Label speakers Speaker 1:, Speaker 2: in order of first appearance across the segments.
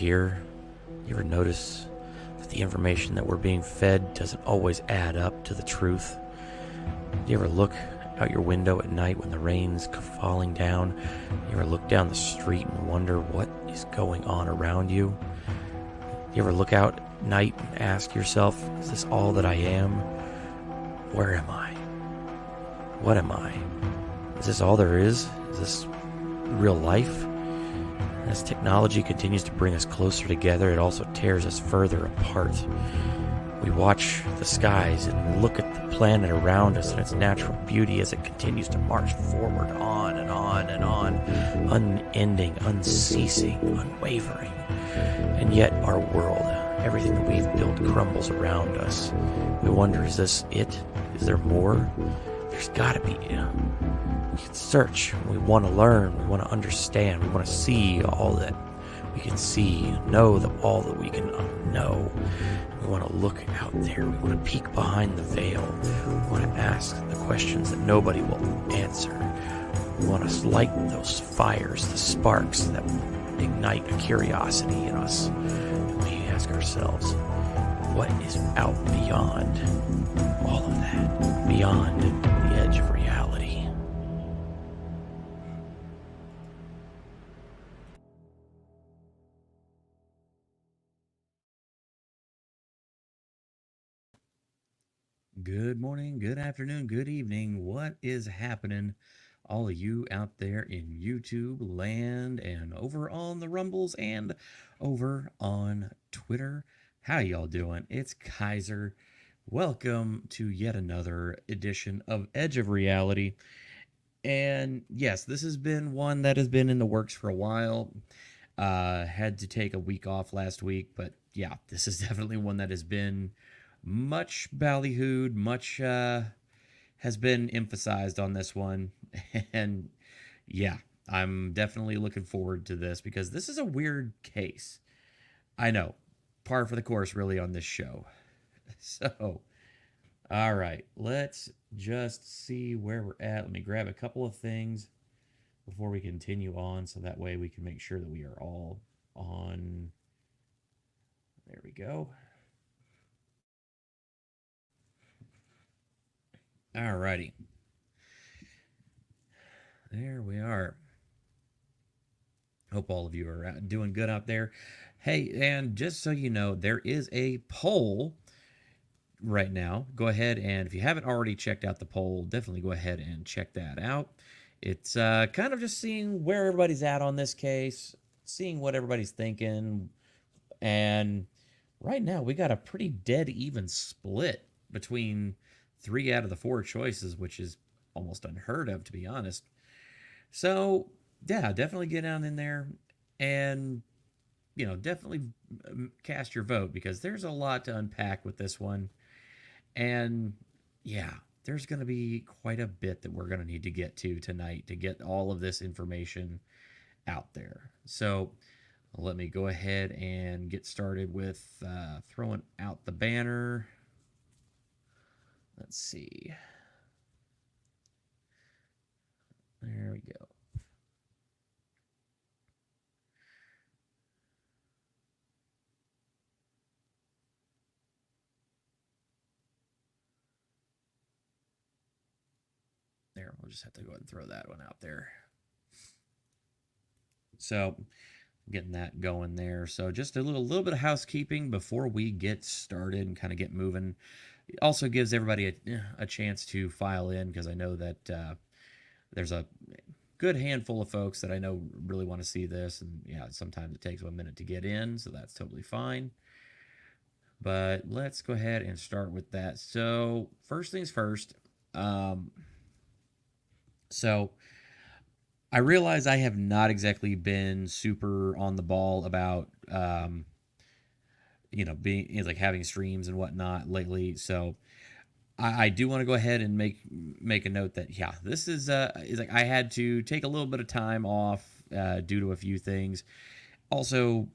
Speaker 1: here? You ever notice that the information that we're being fed doesn't always add up to the truth? Do you ever look out your window at night when the rain's falling down? You ever look down the street and wonder what is going on around you? You ever look out at night and ask yourself, is this all that I am? Where am I? What am I? Is this all there is? Is this real life? As technology continues to bring us closer together, it also tears us further apart. We watch the skies and look at the planet around us and its natural beauty as it continues to march forward on and on and on, unending, unceasing, unwavering. And yet our world, everything that we've built, crumbles around us. We wonder, is this it? Is there more? There's got to be. We can search. We want to learn. We want to understand. We want to see all that we can see, know all that we can know. We want to look out there. We want to peek behind the veil. We want to ask the questions that nobody will answer. We want to light those fires, the sparks that ignite a curiosity in us. And we ask ourselves, what is out beyond all of that? Beyond the edge of reality? Good morning, good afternoon, good evening. What is happening? All of you out there in YouTube land and over on the Rumbles and over on Twitter. How y'all doing? It's Kaiser. Welcome to yet another edition of Edge of Reality. And yes, this has been one that has been in the works for a while. Had to take a week off last week, but yeah, this is definitely one that has been much ballyhooed, much has been emphasized on this one. And yeah, I'm definitely looking forward to this because this is a weird case. I know, par for the course, really, on this show. So, all right, let's just see where we're at. Let me grab a couple of things before we continue on so that way we can make sure that we are all on. There we go. All righty. There we are. Hope all of you are doing good out there. Hey, and just so you know, there is a poll right now. Go ahead and if you haven't already checked out the poll, definitely go ahead and check that out. It's kind of just seeing where everybody's at on this case, seeing what everybody's thinking. And right now, we got a pretty dead even split between 3 out of the 4 choices, which is almost unheard of, to be honest. So, yeah, definitely get down in there and, definitely cast your vote because there's a lot to unpack with this one. And, yeah, there's going to be quite a bit that we're going to need to get to tonight to get all of this information out there. So, let me go ahead and get started with throwing out the banner. Let's see. There we go. There, we'll just have to go ahead and throw that one out there. So, getting that going there. So, just a little bit of housekeeping before we get started and kind of get moving. It also gives everybody a chance to file in because I know that there's a good handful of folks that I know really want to see this, and yeah, sometimes it takes 1 minute to get in, so that's totally fine. But let's go ahead and start with that. So, first things first. So I realize I have not exactly been super on the ball about being like having streams and whatnot lately. So I do want to go ahead and make a note that yeah, this is like I had to take a little bit of time off due to a few things. Also,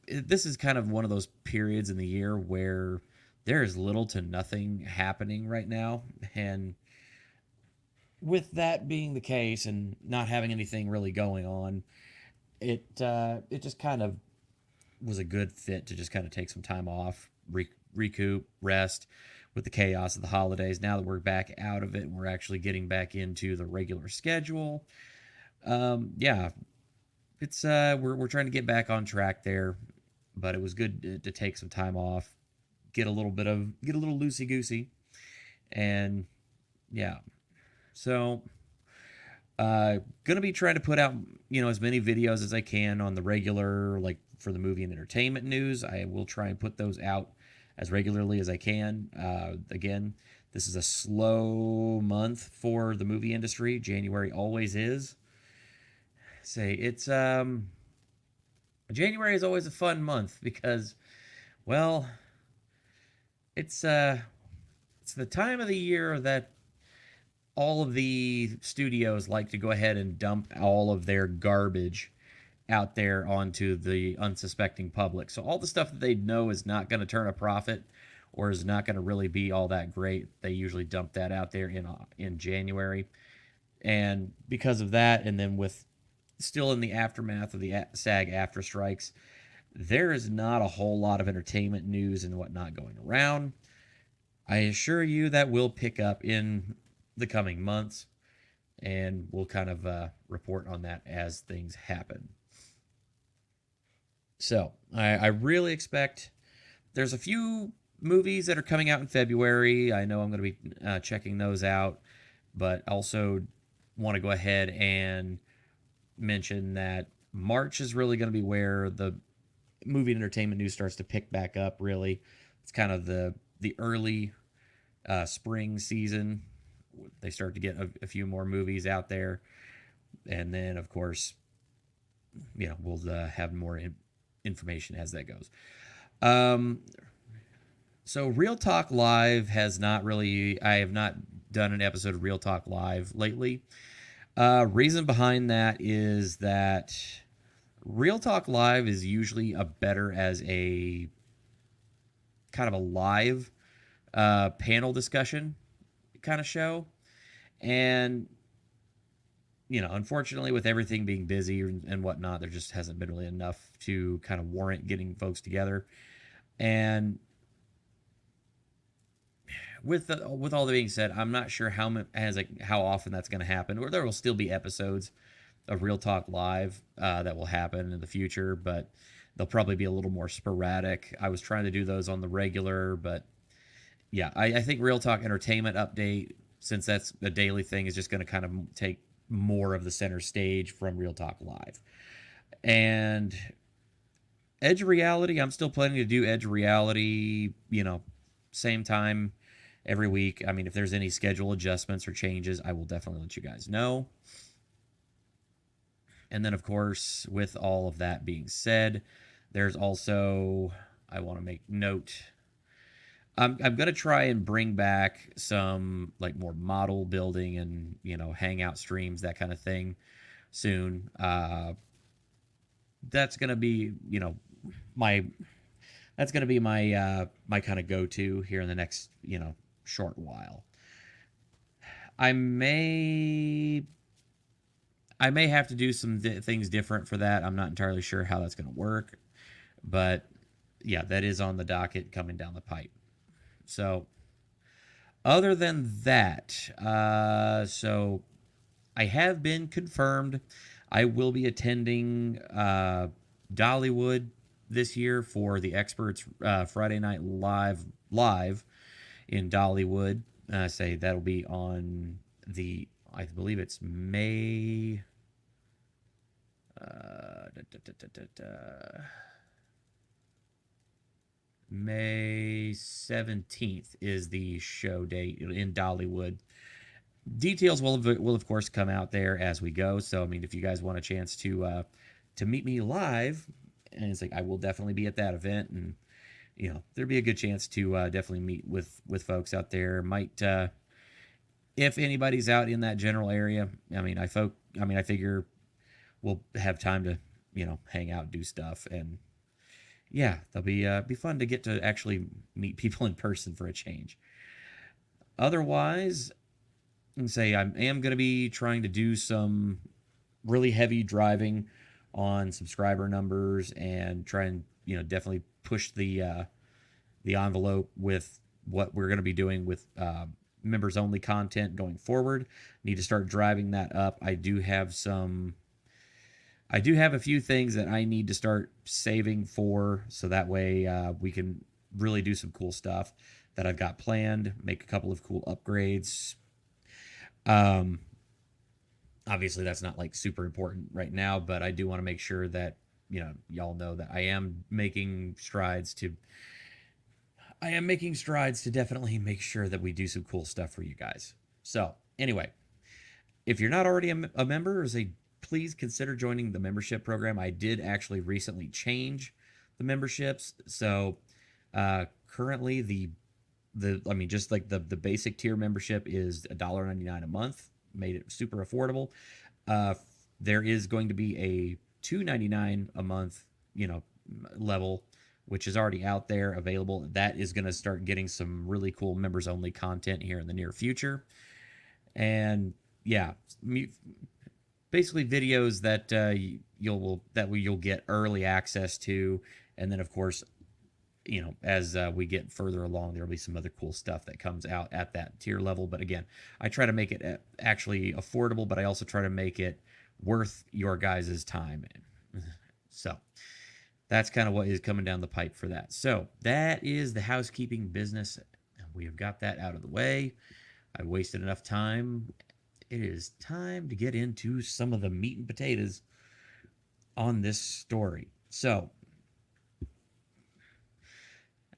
Speaker 1: this is kind of one of those periods in the year where there is little to nothing happening right now, and with that being the case and not having anything really going on, it just kind of was a good fit to just kind of take some time off, recoup, rest with the chaos of the holidays. Now that we're back out of it and we're actually getting back into the regular schedule, yeah, it's we're trying to get back on track there. But it was good to take some time off, get a little loosey goosey, and yeah. So gonna be trying to put out as many videos as I can on the regular, like for the movie and entertainment news. I will try and put those out as regularly as I can. Again, this is a slow month for the movie industry. January always is. Say it's January is always a fun month because, well, it's the time of the year that all of the studios like to go ahead and dump all of their garbage out there onto the unsuspecting public. So all the stuff that they know is not going to turn a profit or is not going to really be all that great, they usually dump that out there in January. And because of that, and then with still in the aftermath of the SAG after strikes, there is not a whole lot of entertainment news and whatnot going around. I assure you that will pick up in the coming months, and we'll kind of report on that as things happen. So I really expect there's a few movies that are coming out in February. I know I'm going to be checking those out, but also want to go ahead and mention that March is really going to be where the movie and entertainment news starts to pick back up. Really, it's kind of the early spring season. They start to get a few more movies out there, and then of course, we'll have more information as that goes. So Real Talk Live has not really. I have not done an episode of Real Talk Live lately. Reason behind that is that Real Talk Live is usually a better as a kind of a live panel discussion kind of show. And, unfortunately, with everything being busy and whatnot, there just hasn't been really enough to kind of warrant getting folks together. And with all that being said, I'm not sure how often that's going to happen, or there will still be episodes of Real Talk Live that will happen in the future, but they'll probably be a little more sporadic. I was trying to do those on the regular, but yeah, I think Real Talk Entertainment Update, since that's a daily thing, is just going to kind of take more of the center stage from Real Talk Live. And Edge Reality, I'm still planning to do Edge Reality, same time every week. I mean, if there's any schedule adjustments or changes, I will definitely let you guys know. And then, of course, with all of that being said, there's also, I want to make note, I'm going to try and bring back some like more model building and, hangout streams, that kind of thing soon. That's going to be, my my kind of go-to here in the next, short while. I may have to do some things different for that. I'm not entirely sure how that's going to work, but yeah, that is on the docket coming down the pipe. So other than that, so I have been confirmed I will be attending Dollywood this year for the Experts Friday Night Live in Dollywood. Say that'll be on I believe it's May. May 17th is the show date in Dollywood. Details will of course come out there as we go. So I mean, if you guys want a chance to meet me live, and it's like I will definitely be at that event, and there'd be a good chance to definitely meet with folks out there. Might if anybody's out in that general area. I figure we'll have time to hang out, do stuff, and yeah, that'll be fun to get to actually meet people in person for a change. Otherwise, I can say I am going to be trying to do some really heavy driving on subscriber numbers and try and definitely push the envelope with what we're going to be doing with members only content going forward. Need to start driving that up. I do have a few things that I need to start saving for, so that way we can really do some cool stuff that I've got planned. Make a couple of cool upgrades. Um, Obviously, that's not like super important right now, but I do want to make sure that y'all know that I am making strides to. I am making strides to definitely make sure that we do some cool stuff for you guys. So anyway, if you're not already a member, please consider joining the membership program. I did actually recently change the memberships. So currently just like the basic tier membership is $1.99 a month, made it super affordable. There is going to be a $2.99 a month, level, which is already out there available. That is going to start getting some really cool members only content here in the near future. And yeah, basically videos that you'll get early access to, and then of course, as we get further along, there'll be some other cool stuff that comes out at that tier level. But again, I try to make it actually affordable, but I also try to make it worth your guys' time. So that's kind of what is coming down the pipe for that. So that is the housekeeping business. We have got that out of the way. I wasted enough time. It is time to get into some of the meat and potatoes on this story. So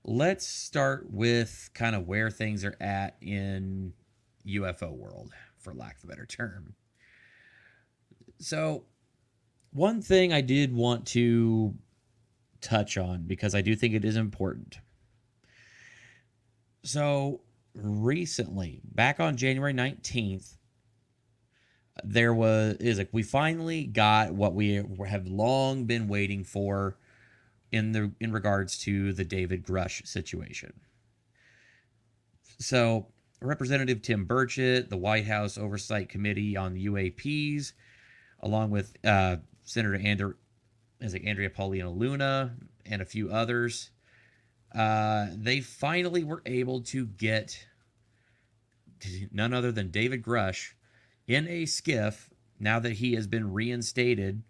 Speaker 1: let's start with kind of where things are at in UFO world, for lack of a better term. So one thing I did want to touch on, because I do think it is important. So recently, back on January 19th, we finally got what we have long been waiting for in regards to the David Grush situation. So Representative Tim Burchett, the White House Oversight Committee on the UAPs, along with Senator Andrea Paulina Luna and a few others, they finally were able to get none other than David Grush in a SCIF now that he has been reinstated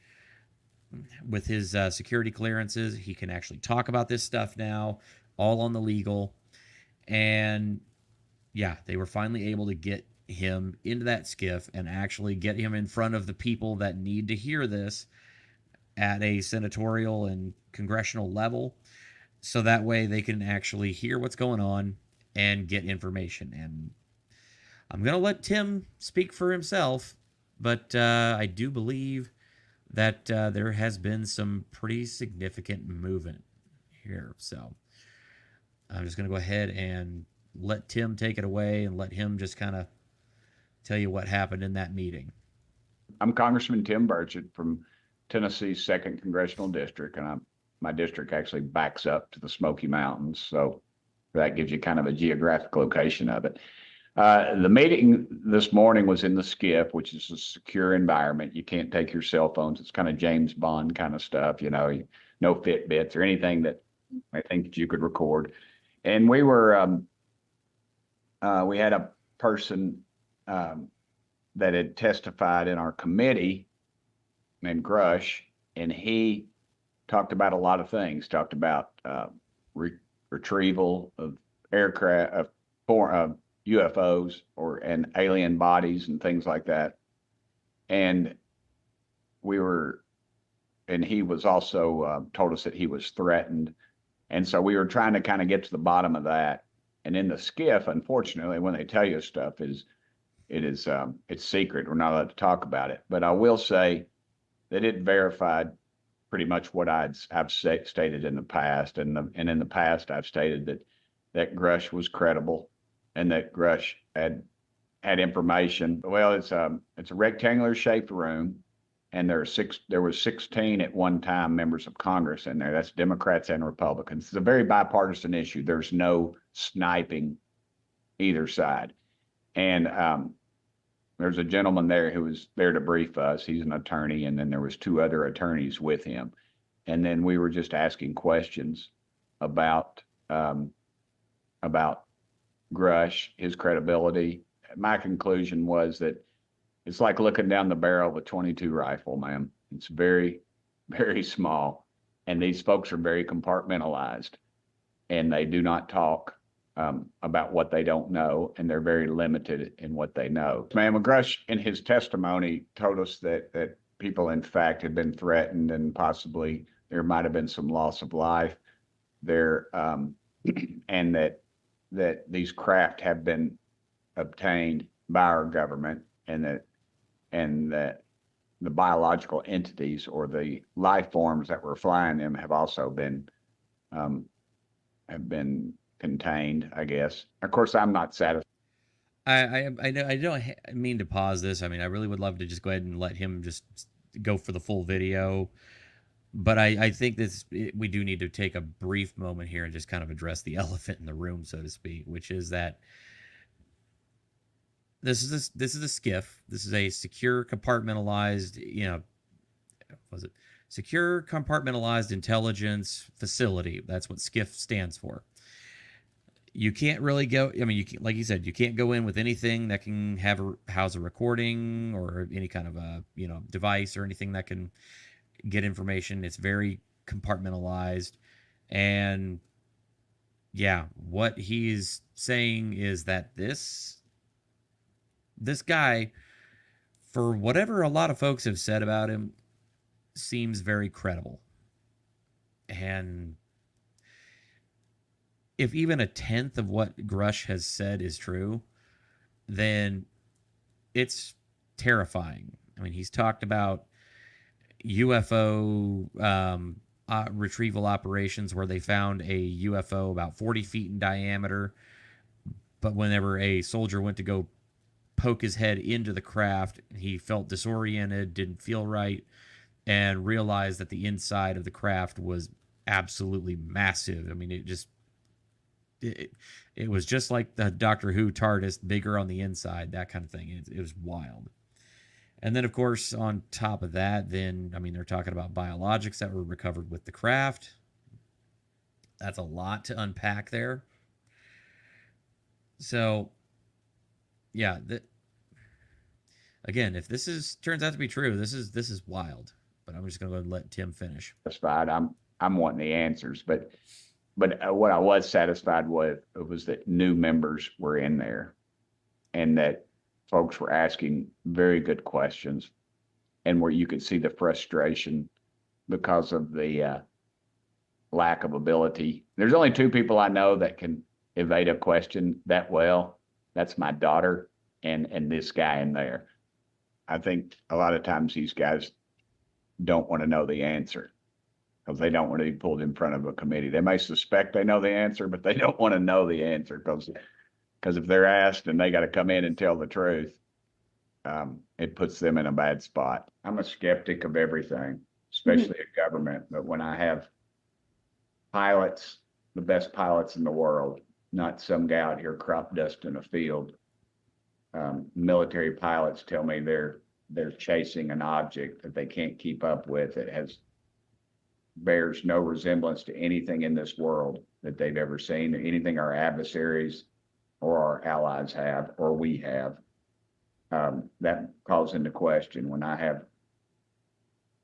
Speaker 1: with his security clearances. He can actually talk about this stuff now, all on the legal. And yeah, they were finally able to get him into that SCIF and actually get him in front of the people that need to hear this at a senatorial and congressional level, so that way they can actually hear what's going on and get information. And I'm going to let Tim speak for himself, but I do believe that there has been some pretty significant movement here. So I'm just going to go ahead and let Tim take it away and let him just kind of tell you what happened in that meeting.
Speaker 2: I'm Congressman Tim Burchett from Tennessee's 2nd Congressional District, and my district actually backs up to the Smoky Mountains, so that gives you kind of a geographic location of it. The meeting this morning was in the SCIF, which is a secure environment. You can't take your cell phones. It's kind of James Bond kind of stuff, no Fitbits or anything that I think that you could record. And we had a person that had testified in our committee named Grush, and he talked about a lot of things. Talked about retrieval of aircraft, UFOs and alien bodies and things like that. And he was also told us that he was threatened. And so we were trying to kind of get to the bottom of that. And in the SCIF, unfortunately, when they tell you stuff, it's secret. We're not allowed to talk about it. But I will say that it verified pretty much what I've stated in the past. And in the past, I've stated that Grush was credible and that Grush had information. Well, it's a rectangular shaped room, and there was 16 at one time members of Congress in there. That's Democrats and Republicans. It's a very bipartisan issue. There's no sniping either side. And there's a gentleman there who was there to brief us. He's an attorney, and then there was 2 other attorneys with him. and then we were just asking questions about about Grush, his credibility. My conclusion was that it's like looking down the barrel of a 22 rifle, man. It's very, very small, and these folks are very compartmentalized, and they do not talk about what they don't know, and they're very limited in what they know. Man, McGrush, in his testimony, told us that people, in fact, had been threatened, and possibly there might have been some loss of life there, and that these craft have been obtained by our government, and that the biological entities or the life forms that were flying them have also been contained, I guess. Of course, I'm not satisfied.
Speaker 3: I don't mean to pause this. I mean, I really would love to just go ahead and let him just go for the full video. But I think we do need to take a brief moment here and just kind of address the elephant in the room, so to speak, which is that this is a SCIF. This is a secure compartmentalized, secure compartmentalized intelligence facility. That's what SCIF stands for. You can't really go. I mean, like you said, you can't go in with anything that can house a recording or any kind of a device or anything that can get information. It's very compartmentalized, and yeah, what he's saying is that this guy, for whatever a lot of folks have said about him, seems very credible. And if even a tenth of what Grush has said is true, then it's terrifying. I mean, he's talked about UFO retrieval operations where they found a UFO about 40 feet in diameter, but whenever a soldier went to go poke his head into the craft, he felt disoriented, didn't feel right, and realized that the inside of the craft was absolutely massive. I mean, it was just like the Doctor Who TARDIS, bigger on the inside, that kind of thing. It was wild. And then, of course, on top of that, then, I mean, they're talking about biologics that were recovered with the craft. That's a lot to unpack there. So, yeah, again, if this turns out to be true, this is wild. But I'm just going to go ahead and let Tim finish.
Speaker 2: Satisfied. I'm wanting the answers, but what I was satisfied with was that new members were in there, and that folks were asking very good questions, and where you could see the frustration because of the lack of ability. There's only two people I know that can evade a question that well. That's my daughter and this guy in there. I think a lot of times these guys don't want to know the answer because they don't want to be pulled in front of a committee. They may suspect they know the answer, but they don't want to know the answer because if they're asked and they got to come in and tell the truth, it puts them in a bad spot. I'm a skeptic of everything, especially at government. But when I have pilots, the best pilots in the world, not some guy out here crop dust in a field, military pilots tell me they're chasing an object that they can't keep up with. It bears no resemblance to anything in this world that they've ever seen, or anything our adversaries or our allies have, or we have. That calls into question when I have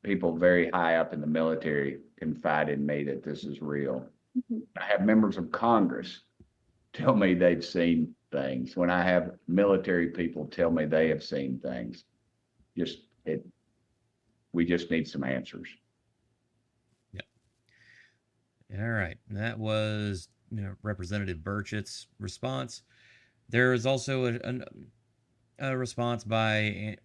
Speaker 2: people very high up in the military confide in me that this is real. I have members of Congress tell me they've seen things. When I have military people tell me they have seen things, we just need some answers.
Speaker 3: All right. That was Representative Burchett's response. There is also a response by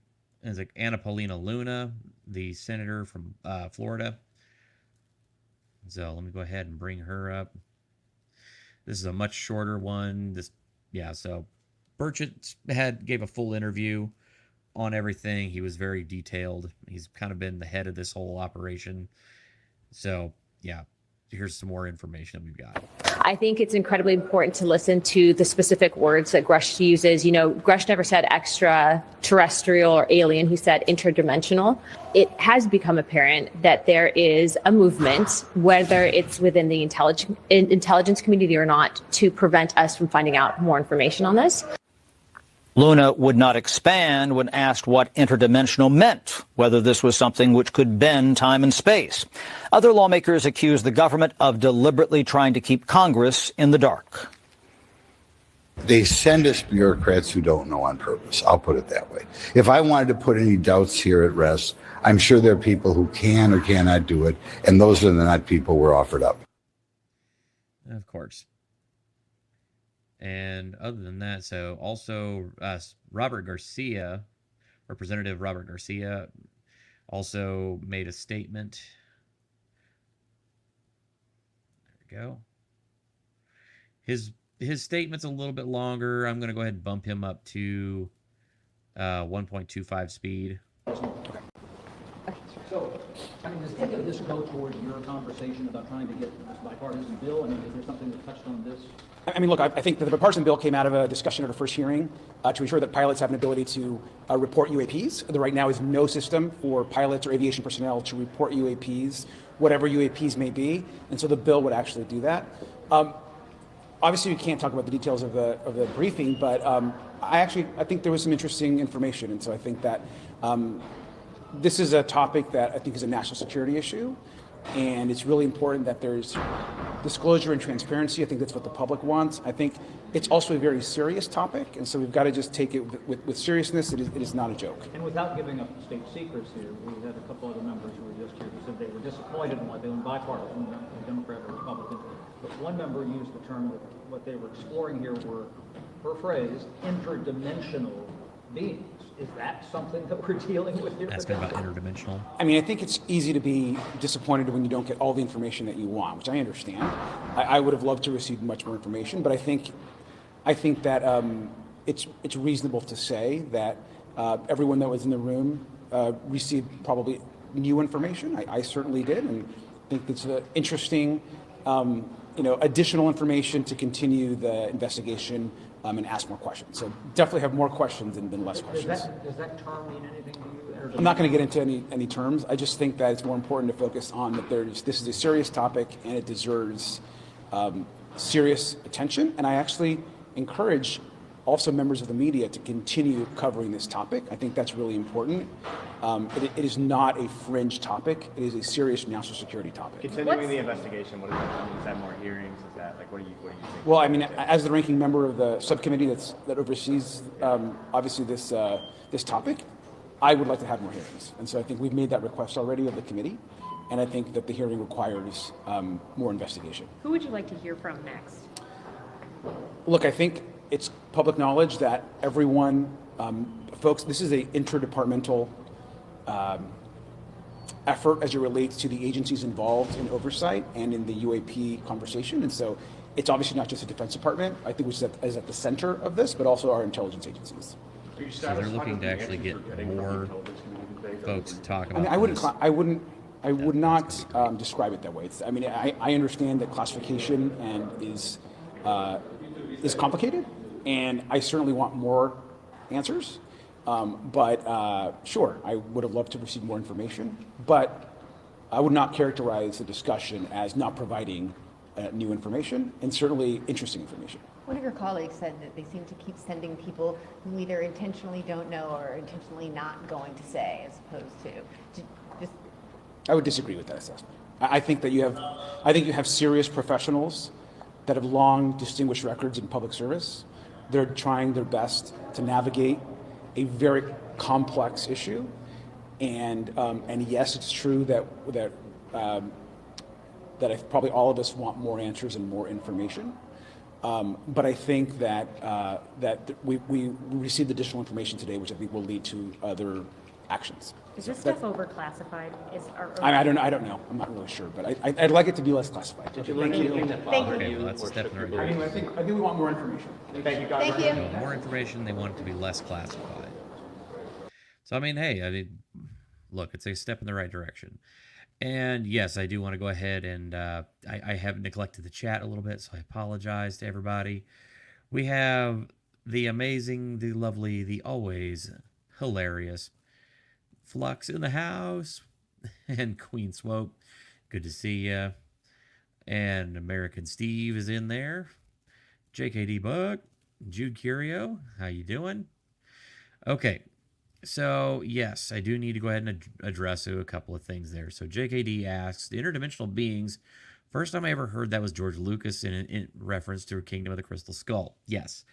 Speaker 3: Anna Paulina Luna, the senator from Florida. So let me go ahead and bring her up. This is a much shorter one. So Burchett gave a full interview on everything. He was very detailed. He's kind of been the head of this whole operation. So, yeah. here's some more information that we've got.
Speaker 4: I think it's incredibly important to listen to the specific words that Grush uses. You know, Grush never said extraterrestrial or alien. He said interdimensional. It has become apparent that there is a movement, whether it's within the intelligence community or not, to prevent us from finding out more information on this.
Speaker 5: Luna would not expand when asked what interdimensional meant, whether this was something which could bend time and space. Other lawmakers accuse the government of deliberately trying to keep Congress in the dark.
Speaker 6: They send us bureaucrats who don't know on purpose. I'll put it that way. If I wanted to put any doubts here at rest, I'm sure there are people who can or cannot do it, and those are not people we're offered up.
Speaker 3: Of course. And other than that, so also Robert Garcia, Representative Robert Garcia, also made a statement. There we go. His statement's a little bit longer. I'm going to go ahead and bump him up to 1.25 speed.
Speaker 7: So, I mean, does any of this go towards your conversation about trying to get this bipartisan bill? I mean, is there something that touched on this?
Speaker 8: I mean, look, I think that the bipartisan bill came out of a discussion at our first hearing to ensure that pilots have an ability to report UAPs. There right now is no system for pilots or aviation personnel to report UAPs, whatever UAPs may be, and so the bill would actually do that. Obviously, we can't talk about the details of the briefing, but I think there was some interesting information, and so I think that this is a topic that I think is a national security issue, and it's really important that there's disclosure and transparency. I think that's what the public wants. I think it's also a very serious topic, and so we've got to just take it with seriousness. It is not a joke.
Speaker 7: And without giving up state secrets here, we had a couple other members who were just here who said they were disappointed in what they were bipartisan, Democrat or Republican. But one member used the term that what they were exploring here were, her phrase, interdimensional beings. Is that something that we're dealing with here?
Speaker 3: Asking about interdimensional.
Speaker 8: I mean, I think it's easy to be disappointed when you don't get all the information that you want, which I understand. I would have loved to receive much more information, but I think that it's reasonable to say that everyone that was in the room received probably new information. I certainly did, and I think it's interesting, additional information to continue the investigation and ask more questions. So definitely have more questions than less questions.
Speaker 7: Does that term mean anything to you?
Speaker 8: I'm not going to get into any terms. I just think that it's more important to focus on that this is a serious topic and it deserves serious attention. And I actually encourage also members of the media to continue covering this topic. I think that's really important. It is not a fringe topic. It is a serious national security topic.
Speaker 9: Continuing the investigation, what does that mean? Is that more hearings? Is that like what do you think?
Speaker 8: Well, I mean, as the ranking member of the subcommittee that oversees obviously this topic, I would like to have more hearings, and so I think we've made that request already of the committee, and I think that the hearing requires more investigation.
Speaker 10: Who would you like to hear from next?
Speaker 8: Look, I think it's public knowledge that everyone, folks, this is an interdepartmental effort as it relates to the agencies involved in oversight and in the UAP conversation. And so it's obviously not just the Defense Department, I think, which is at the center of this, but also our intelligence agencies.
Speaker 3: So they're looking to actually get more folks to talk about.
Speaker 8: I mean, I would not describe it that way. I understand that classification is complicated, and I certainly want more answers. But sure, I would have loved to receive more information, but I would not characterize the discussion as not providing new information, and certainly interesting information.
Speaker 11: One of your colleagues said that they seem to keep sending people who either intentionally don't know or intentionally not going to say, as opposed to just.
Speaker 8: I would disagree with that assessment. I think you have serious professionals that have long distinguished records in public service. They're trying their best to navigate a very complex issue, and yes, it's true that probably all of us want more answers and more information. But I think that we received additional information today, which I think will lead to other actions.
Speaker 10: Is this stuff overclassified?
Speaker 8: I don't know. I'm not really sure, but I'd like it to be less classified.
Speaker 9: Did you learn anything that bothered
Speaker 3: Okay,
Speaker 9: you?
Speaker 3: well, that's a step in the right
Speaker 8: I
Speaker 3: direction.
Speaker 8: mean, I think we want more information.
Speaker 9: Thank you, guys.
Speaker 11: Thank you.
Speaker 3: So more information, they want it to be less classified. So, I mean, hey, look, it's a step in the right direction. And yes, I do want to go ahead and I have neglected the chat a little bit, so I apologize to everybody. We have the amazing, the lovely, the always hilarious Flux in the house, and Queen Swope. Good to see ya. And American Steve is in there. JKD Buck, Jude Curio, how you doing? Okay, so yes, I do need to go ahead and address a couple of things there. So JKD asks, the interdimensional beings, first time I ever heard that was George Lucas in reference to Kingdom of the Crystal Skull. Yes,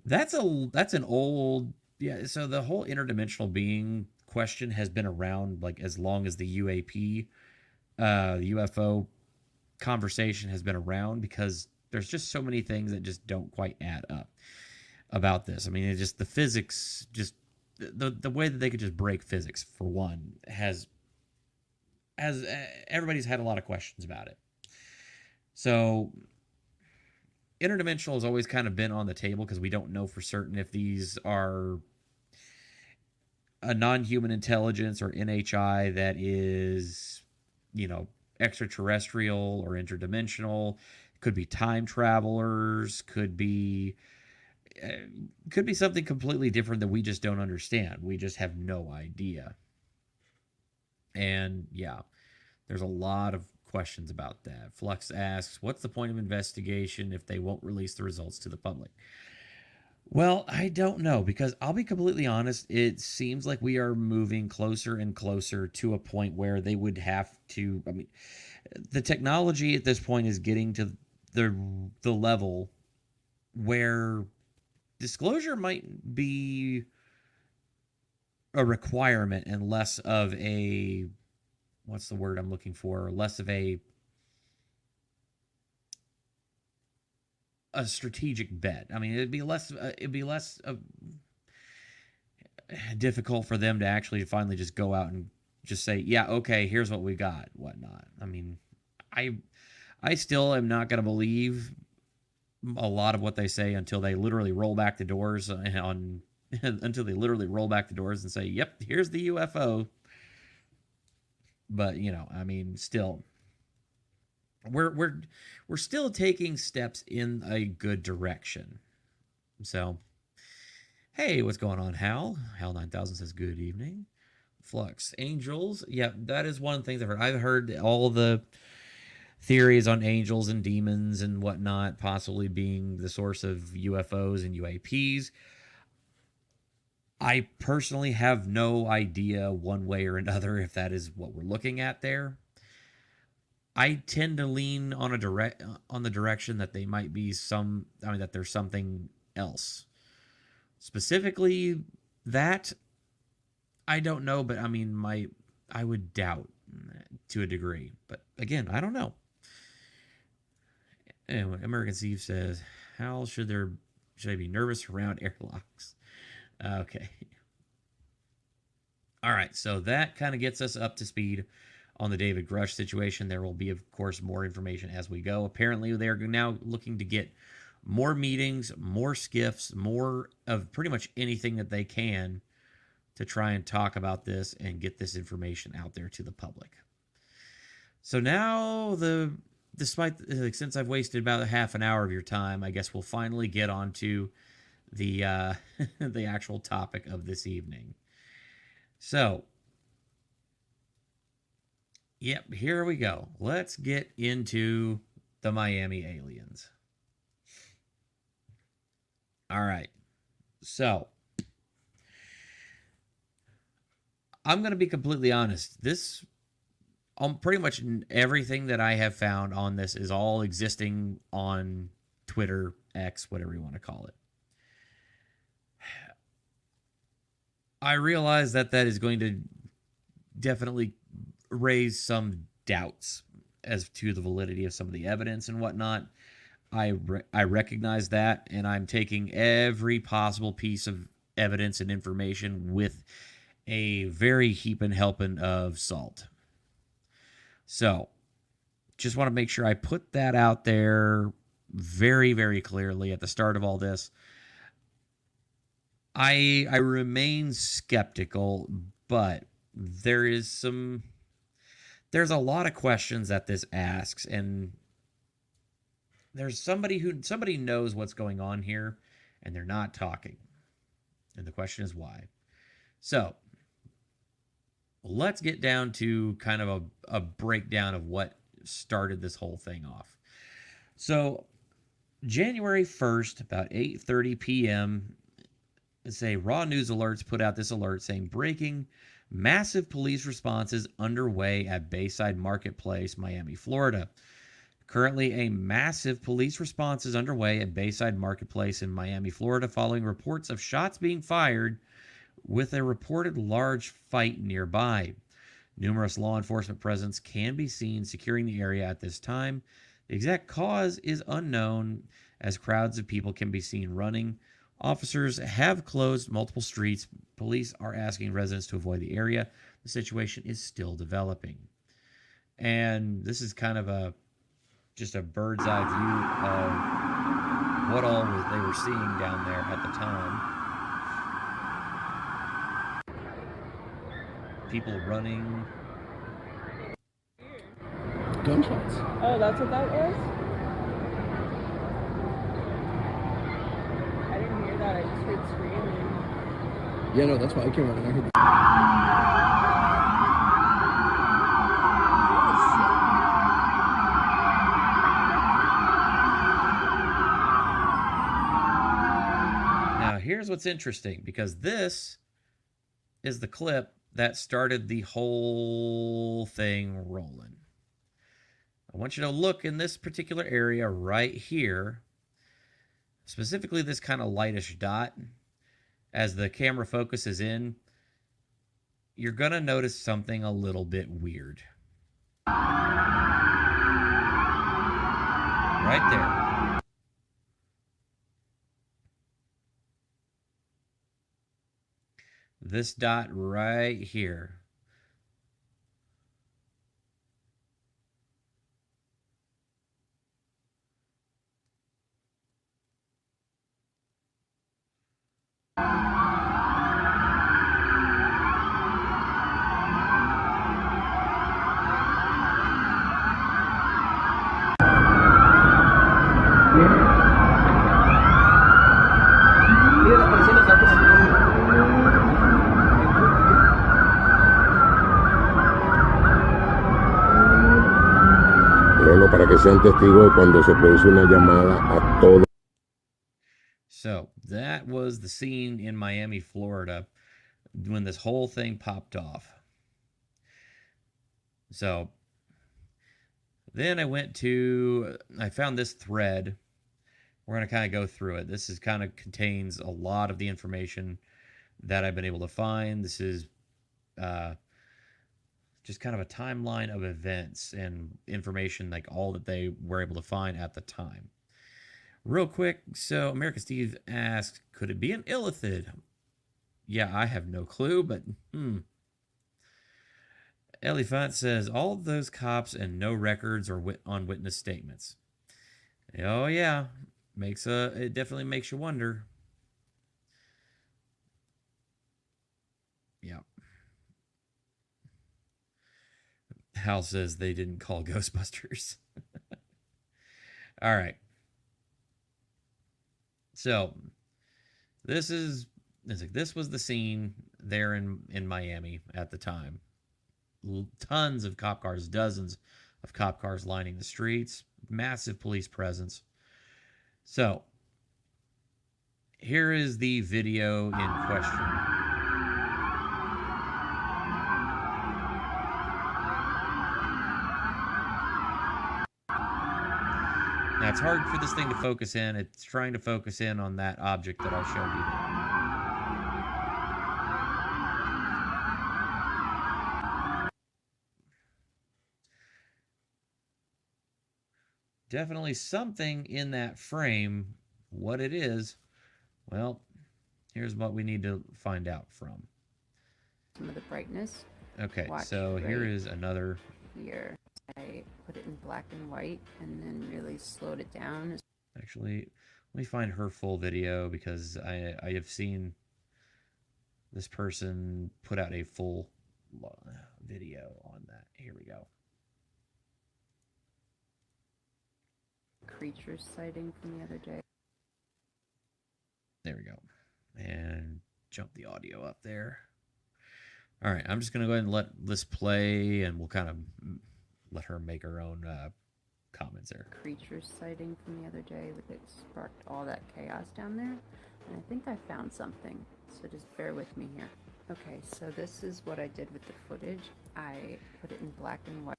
Speaker 3: that's an old, yeah. So the whole interdimensional being question has been around like as long as the UAP, the UFO conversation has been around, because there's just so many things that just don't quite add up about this. I mean, it's just the physics, just the way that they could just break physics, for one, has everybody's had a lot of questions about it. So interdimensional has always kind of been on the table because we don't know for certain if these are a non-human intelligence or NHI that is, extraterrestrial or interdimensional. Could be time travelers, could be something completely different that we just don't understand. We just have no idea. And yeah, there's a lot of questions about that. Flux asks, what's the point of investigation if they won't release the results to the public? Well, I don't know, because I'll be completely honest, it seems like we are moving closer and closer to a point where they would have to, I mean, the technology at this point is getting to the level where disclosure might be a requirement and less of a, what's the word I'm looking for? Less of a strategic bet. I mean, it'd be less difficult for them to actually finally just go out and just say, yeah, okay, here's what we got, whatnot. I mean, I still am not going to believe a lot of what they say until they literally roll back the doors until they literally roll back the doors and say, yep, here's the UFO. But, I mean, still, we're still taking steps in a good direction. So, hey, what's going on, Hal? Hal 9000 says good evening. Flux angels, yeah, that is one of the things I've heard all the theories on angels and demons and whatnot possibly being the source of UFOs and UAPs. I personally have no idea one way or another if that is what we're looking at there. I tend to lean on the direction that they might be that there's something else. Specifically that, I don't know, but I mean, I would doubt to a degree. But again, I don't know. Anyway, American Steve says, how should I be nervous around airlocks? Okay. All right, so that kind of gets us up to speed on the David Grush situation. There will be, of course, more information as we go. Apparently, they're now looking to get more meetings, more skiffs, more of pretty much anything that they can to try and talk about this and get this information out there to the public. So now, since I've wasted about a half an hour of your time, I guess we'll finally get on to the the actual topic of this evening. So, yep, here we go. Let's get into the Miami aliens. All right. So, I'm going to be completely honest. Pretty much everything that I have found on this is all existing on Twitter, X, whatever you want to call it. I realize that is going to definitely raise some doubts as to the validity of some of the evidence and whatnot. I recognize that, and I'm taking every possible piece of evidence and information with a very heaping helping of salt. So, just want to make sure I put that out there very, very clearly at the start of all this. I remain skeptical, but there is some there's a lot of questions that this asks, and there's somebody knows what's going on here, and they're not talking. And the question is why. So let's get down to kind of a breakdown of what started this whole thing off. So January 1st, about 8:30 p.m., say Raw News Alerts put out this alert saying, breaking, massive police responses underway at Bayside Marketplace, Miami, Florida. Currently, a massive police response is underway at Bayside Marketplace in Miami, Florida, following reports of shots being fired with a reported large fight nearby. Numerous law enforcement presence can be seen securing the area at this time. The exact cause is unknown, as crowds of people can be seen running. Officers have closed multiple streets. Police are asking residents to avoid the area. The situation is still developing. And this is kind of just a bird's eye view of what all they were seeing down there at the time. People running.
Speaker 12: Gunshots. Oh, that's what that was? I didn't hear that. I just heard screaming. Yeah, no, that's why I came running. I heard the...
Speaker 3: Now, here's what's interesting, because this is the clip that started the whole thing rolling. I want you to look in this particular area right here, specifically this kind of lightish dot. As the camera focuses in, you're going to notice something a little bit weird. Right there. This dot right here.
Speaker 13: Para que sean testigos de cuando se produce una llamada a todo.
Speaker 3: So that was the scene in Miami, Florida, when this whole thing popped off. So then I found this thread. We're going to kind of go through it. This is kind of contains a lot of the information that I've been able to find. This is just kind of a timeline of events and information, like all that they were able to find at the time. Real quick, so America Steve asked, could it be an illithid? Yeah, I have no clue, but Elephant says, all of those cops and no records or on witness statements. Oh yeah, it definitely makes you wonder. Yeah. Hal says they didn't call Ghostbusters. All right. So this was the scene there in Miami at the time. Tons of cop cars, dozens of cop cars lining the streets, massive police presence. So here is the video in question. Now, it's hard for this thing to focus in. It's trying to focus in on that object that I showed you there. Definitely something in that frame. What it is, well, here's what we need to find out from.
Speaker 14: Some of the brightness.
Speaker 3: Okay,
Speaker 14: Watch
Speaker 3: so
Speaker 14: right
Speaker 3: here is another.
Speaker 14: Here, I put it in black and white and then really slowed it down.
Speaker 3: Actually, let me find her full video, because I have seen this person put out a full video on that. Here we go.
Speaker 14: creature sighting from the other day.
Speaker 3: There we go. And jump the audio up there. All right, I'm just going to go ahead and let this play, and we'll kind of let her make her own comments there.
Speaker 14: Creature sighting from the other day that sparked all that chaos down there. And I think I found something, so just bear with me here. Okay, so this is what I did with the footage. I put it in black and white.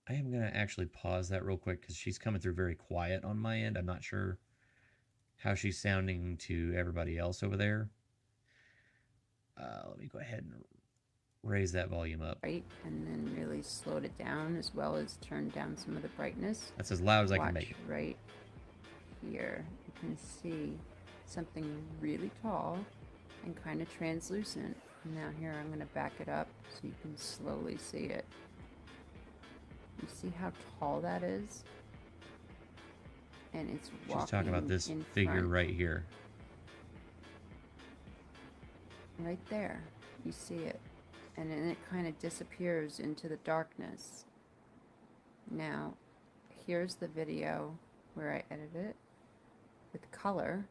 Speaker 3: I am going to actually pause that real quick because she's coming through very quiet on my end. I'm not sure how she's sounding to everybody else over there. Let me go ahead and raise that volume up.
Speaker 14: Right, and then really slowed it down as well as turned down some of the brightness.
Speaker 3: That's as loud as I can
Speaker 14: Watch
Speaker 3: make it.
Speaker 14: right here. You can see something really tall and kind of translucent. Now here I'm going to back it up so you can slowly see it. You see how tall that is? And it's walking.
Speaker 3: She's talking about this
Speaker 14: in
Speaker 3: figure
Speaker 14: front.
Speaker 3: right here.
Speaker 14: Right there. You see it. And then it kind of disappears into the darkness. Now, here's the video where I edit it with color.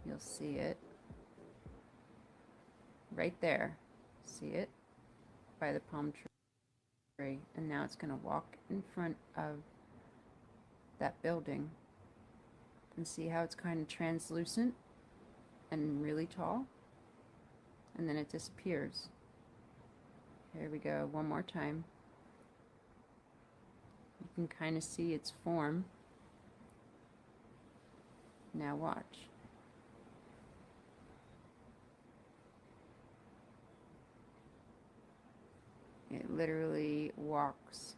Speaker 14: You'll see it right there. See it by the palm tree. And now it's going to walk in front of that building. And see how it's kind of translucent and really tall? And then it disappears. Here we go, one more time. You can kind of see its form. Now watch. It literally walks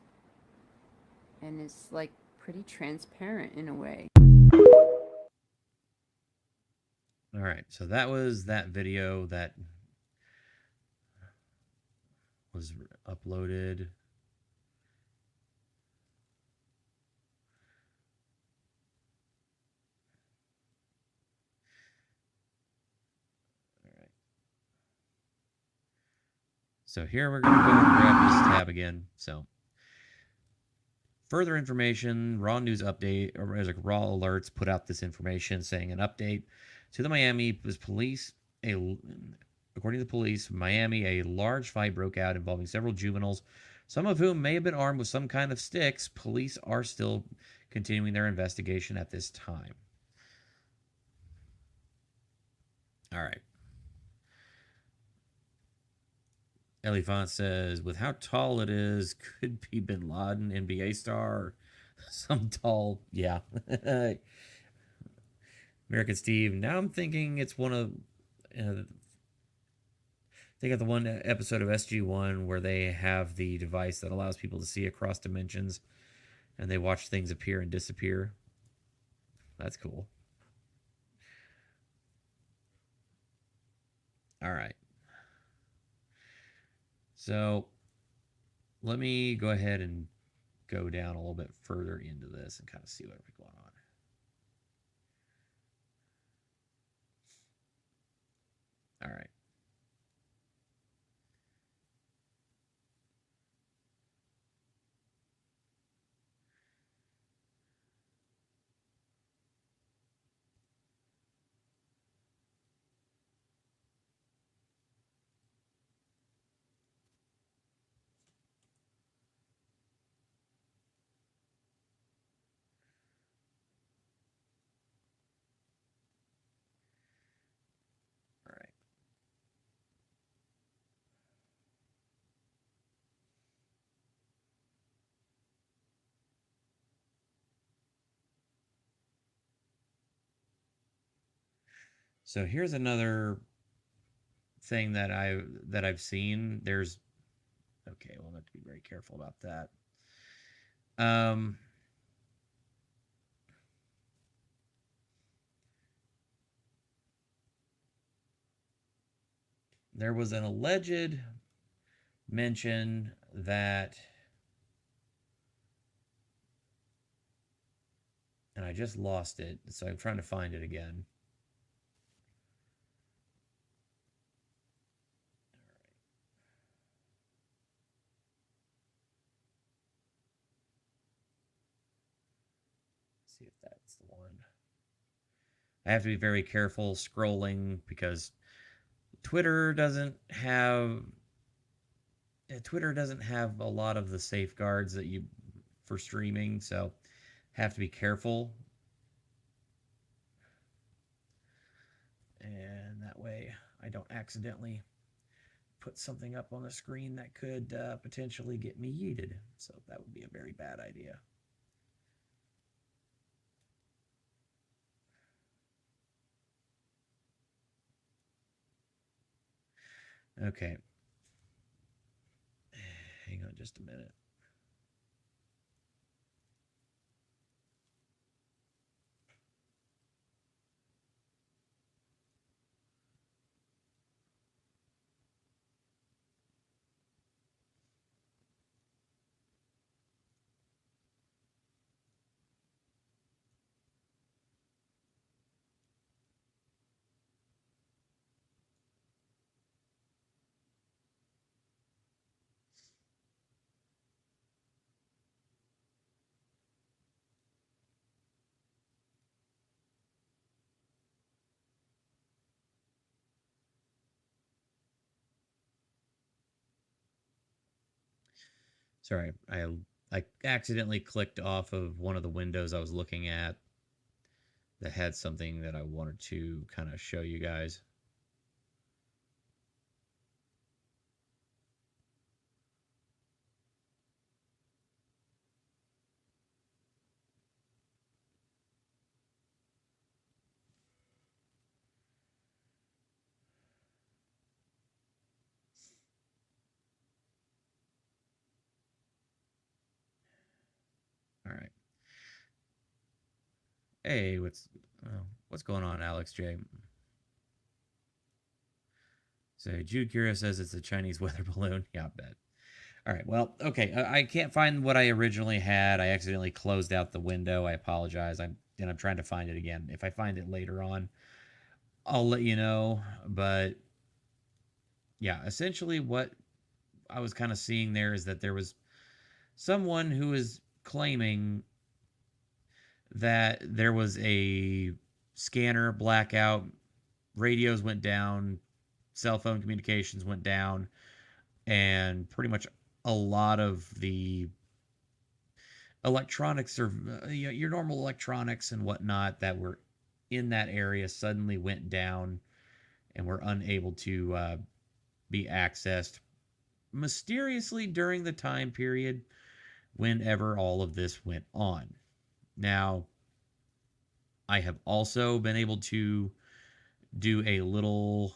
Speaker 14: and is like pretty transparent in a way.
Speaker 3: All right, so that was that video that was uploaded. All right. So here we're going to go and grab this tab again. So further information, Raw News Update, or as like Raw Alerts put out this information saying an update to the Miami police. According to the police, Miami, a large fight broke out involving several juveniles, some of whom may have been armed with some kind of sticks. Police are still continuing their investigation at this time. All right. Ellie Font says, with how tall it is, could be Bin Laden, NBA star, or some tall, yeah. American Steve, now I'm thinking it's one of, think of the one episode of SG-1 where they have the device that allows people to see across dimensions, and they watch things appear and disappear. That's cool. All right. So let me go ahead and go down a little bit further into this and kind of see what's going on. All right. All right. So here's another thing that I've seen. There's okay, we'll have to be very careful about that. There was an alleged mention that, and I just lost it, so I'm trying to find it again. Let's see if that's the one. I have to be very careful scrolling because Twitter doesn't have a lot of the safeguards that you for streaming, so have to be careful. And that way I don't accidentally put something up on the screen that could potentially get me yeeted. So that would be a very bad idea. Okay. Hang on just a minute. Sorry, I accidentally clicked off of one of the windows I was looking at that had something that I wanted to kind of show you guys. All right. Hey, what's going on, Alex J? So Jude Curious says it's a Chinese weather balloon. Yeah, I bet. All right. Well, okay. I can't find what I originally had. I accidentally closed out the window. I apologize. I'm trying to find it again. If I find it later on, I'll let you know. But yeah, essentially what I was kind of seeing there is that there was someone who is claiming that there was a scanner blackout, radios went down, cell phone communications went down, and pretty much a lot of the electronics or your normal electronics and whatnot that were in that area suddenly went down and were unable to be accessed mysteriously during the time period whenever all of this went on. Now, I have also been able to do a little,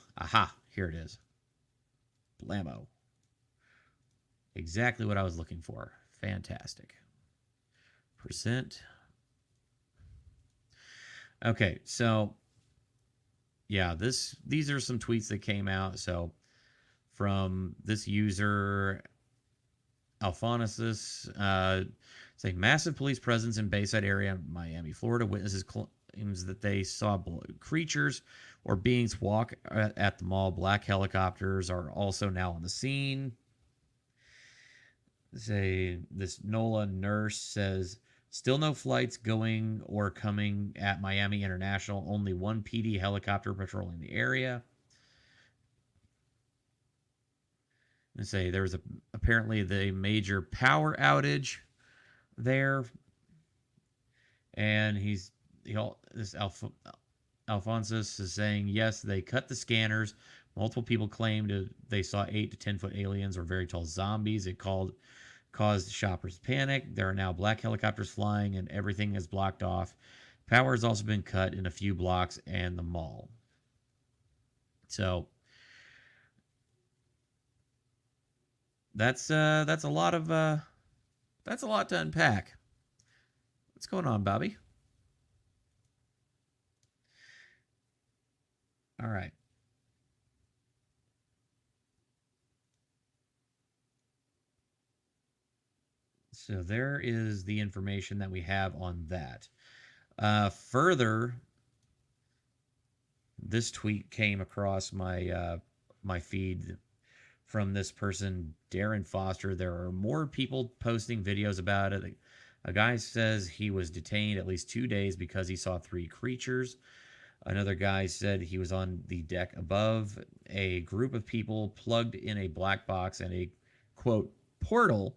Speaker 3: here it is. Blammo. Exactly what I was looking for. Fantastic. Percent. Okay, so yeah, these are some tweets that came out. So from this user, Alphonsus, saying massive police presence in Bayside area, Miami, Florida. Witnesses claims that they saw creatures or beings walk at the mall. Black helicopters are also now on the scene. This NOLA nurse says still no flights going or coming at Miami International. Only one PD helicopter patrolling the area. And there was apparently the major power outage there, and Alphonsus is saying yes, they cut the scanners. Multiple people claimed they saw 8 to 10 foot aliens or very tall zombies. It caused shoppers panic. There are now black helicopters flying, and everything is blocked off. Power has also been cut in a few blocks and the mall. So that's a lot to unpack. What's going on, Bobby? All right. So there is the information that we have on that. Further, this tweet came across my my feed from this person, Darren Foster. There are more people posting videos about it. A guy says he was detained at least 2 days because he saw 3 creatures. Another guy said he was on the deck above. A group of people plugged in a black box and a, quote, portal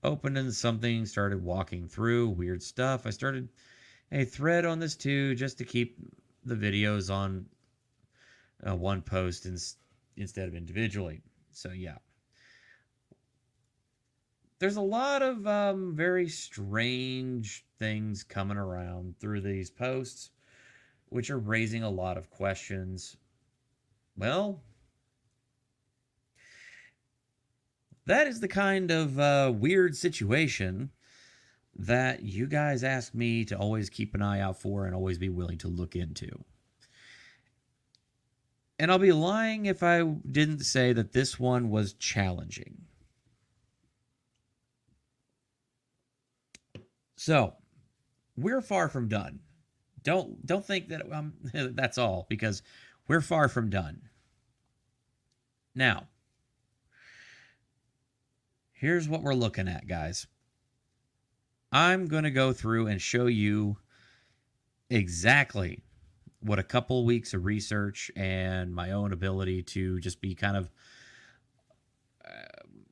Speaker 3: opened and something started walking through. Weird stuff. I started a thread on this too, just to keep the videos on one post instead of individually. So yeah. There's a lot of very strange things coming around through these posts, which are raising a lot of questions. Well, that is the kind of weird situation that you guys ask me to always keep an eye out for and always be willing to look into. And I'll be lying if I didn't say that this one was challenging. So, we're far from done. Don't think that that's all, because we're far from done. Now, here's what we're looking at, guys. I'm going to go through and show you exactly what a couple weeks of research and my own ability to just be kind of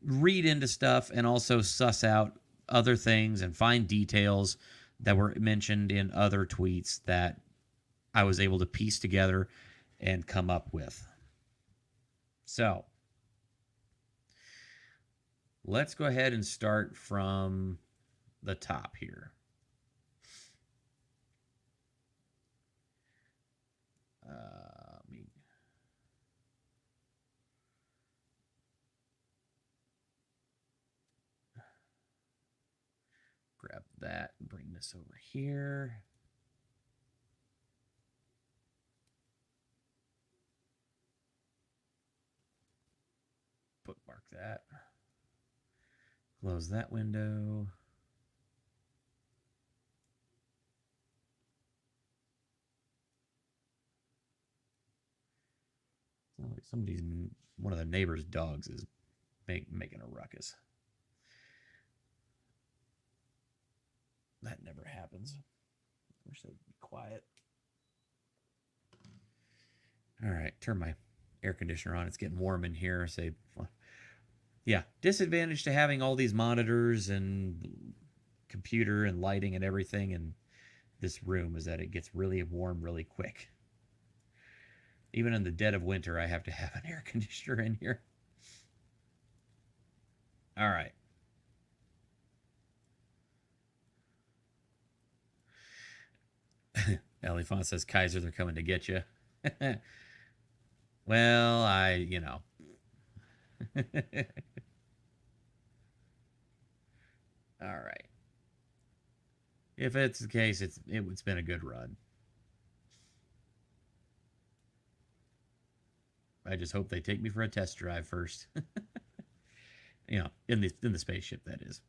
Speaker 3: read into stuff and also suss out other things and find details that were mentioned in other tweets that I was able to piece together and come up with. So, let's go ahead and start from the top here. Let me grab that and bring this over here. Bookmark that. Close that window. Somebody's, one of the neighbor's dogs is making a ruckus. That never happens. I wish they'd be quiet. All right, turn my air conditioner on. It's getting warm in here. Say, yeah, disadvantage to having all these monitors and computer and lighting and everything in this room is that it gets really warm really quick. Even in the dead of winter, I have to have an air conditioner in here. All right. Ellie Font says, Kaiser, they're coming to get you. Well, you know. All right. If it's the case, it's been a good run. I just hope they take me for a test drive first. You know, in the spaceship, that is.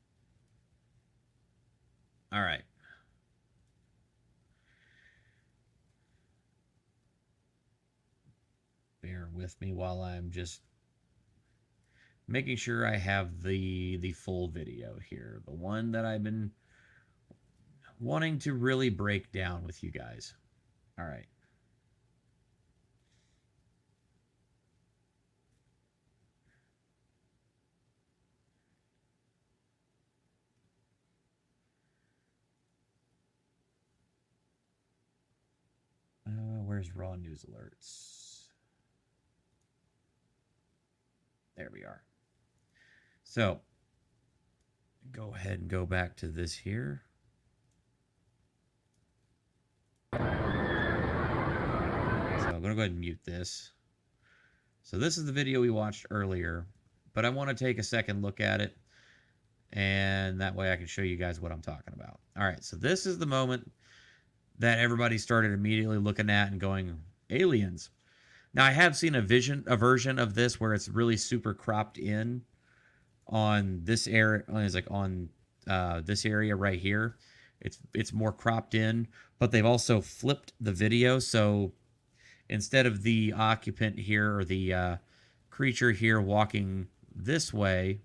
Speaker 3: All right. Bear with me while I'm just making sure I have the full video here. The one that I've been wanting to really break down with you guys. All right. Where's Raw News Alerts? There we are. So, go ahead and go back to this here. So I'm going to go ahead and mute this. So this is the video we watched earlier, but I want to take a second look at it, and that way I can show you guys what I'm talking about. All right, so this is the moment that everybody started immediately looking at and going, aliens. Now, I have seen a version of this where it's really super cropped in on this area. It's like on this area right here. It's more cropped in, but they've also flipped the video. So instead of the occupant here or the creature here walking this way,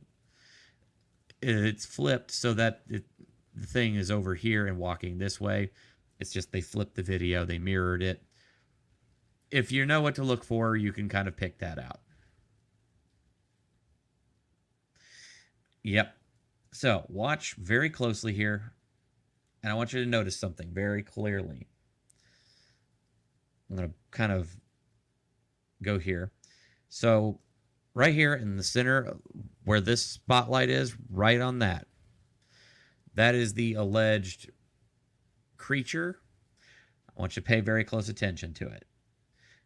Speaker 3: it's flipped so that the thing is over here and walking this way. It's just they flipped the video, they mirrored it. If you know what to look for, you can kind of pick that out. Yep. So watch very closely here. And I want you to notice something very clearly. I'm going to kind of go here. So right here in the center where this spotlight is, right on that, that is the alleged creature. I want you to pay very close attention to it.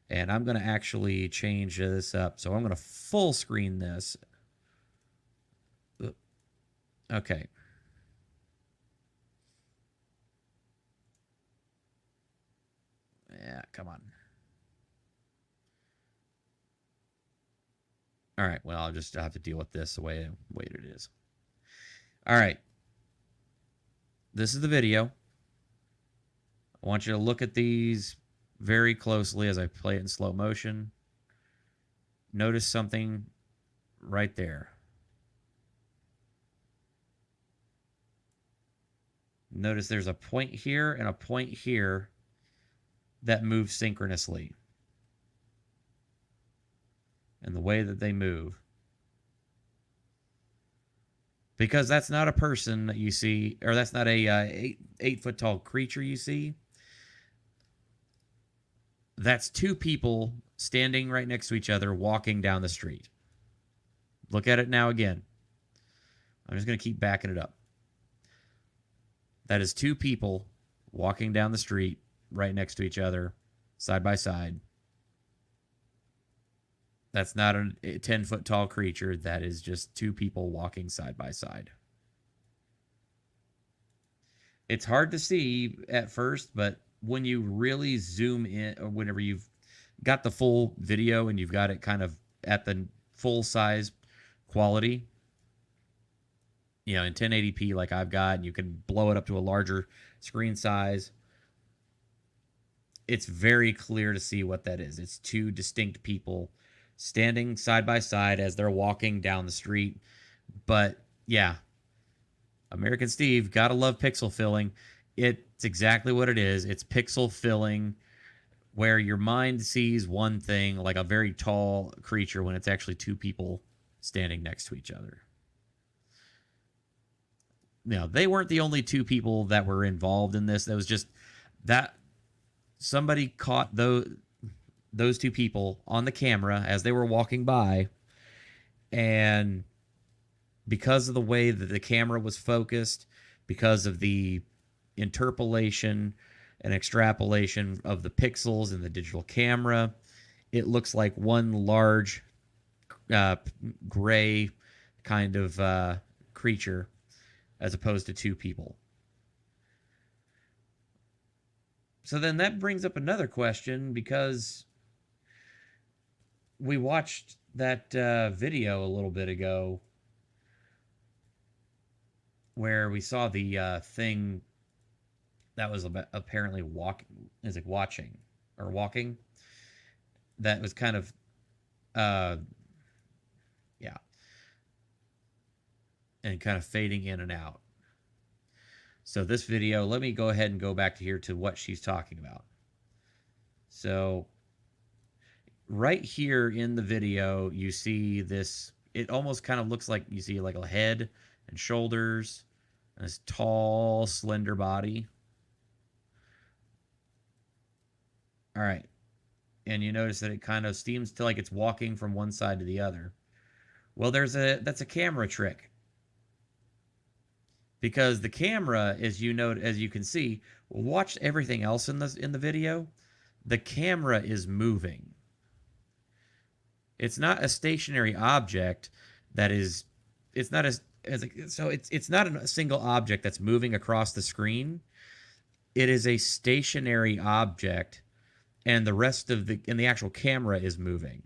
Speaker 3: And I'm going to actually change this up. So I'm going to full screen this. Okay. Yeah, come on. All right, well, I'll just have to deal with this the way it is. All right. This is the video. I want you to look at these very closely as I play it in slow motion. Notice something right there. Notice there's a point here and a point here that move synchronously. And the way that they move. Because that's not a person that you see, or that's not a 8-foot tall creature you see. That's two people standing right next to each other walking down the street. Look at it now again. I'm just going to keep backing it up. That is two people walking down the street right next to each other, side by side. That's not a 10-foot tall creature. That is just two people walking side by side. It's hard to see at first, but when you really zoom in, or whenever you've got the full video and you've got it kind of at the full size quality, you know, in 1080p like I've got, and you can blow it up to a larger screen size, it's very clear to see what that is. It's two distinct people standing side by side as they're walking down the street. But yeah, American Steve, gotta love pixel filling. It's exactly what it is. It's pixel filling where your mind sees one thing, like a very tall creature, when it's actually two people standing next to each other. Now, they weren't the only two people that were involved in this. That was just that somebody caught those two people on the camera as they were walking by, and because of the way that the camera was focused, because of the interpolation and extrapolation of the pixels in the digital camera, it looks like one large gray kind of creature as opposed to two people. So then that brings up another question, because we watched that video a little bit ago where we saw the thing that was apparently walking, that was kind of yeah, and kind of fading in and out. So this video, let me go ahead and go back to here to what she's talking about. So right here in the video, you see this, it almost kind of looks like you see like a head and shoulders and this tall, slender body. All right. And you notice that it kind of seems to like it's walking from one side to the other. Well, that's a camera trick. Because the camera, as you can see, watch everything else in the video. The camera is moving. It's not a stationary object that is. It's not it's not a single object that's moving across the screen. It is a stationary object, and the rest of the actual camera is moving.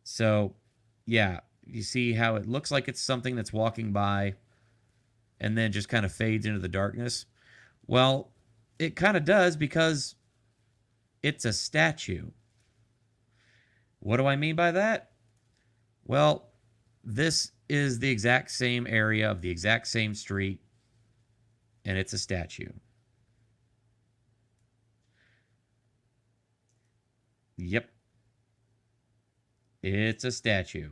Speaker 3: So, yeah, you see how it looks like it's something that's walking by, and then just kind of fades into the darkness. Well, it kind of does, because it's a statue. What do I mean by that? Well, this is the exact same area of the exact same street And it's a statue. Yep. It's a statue.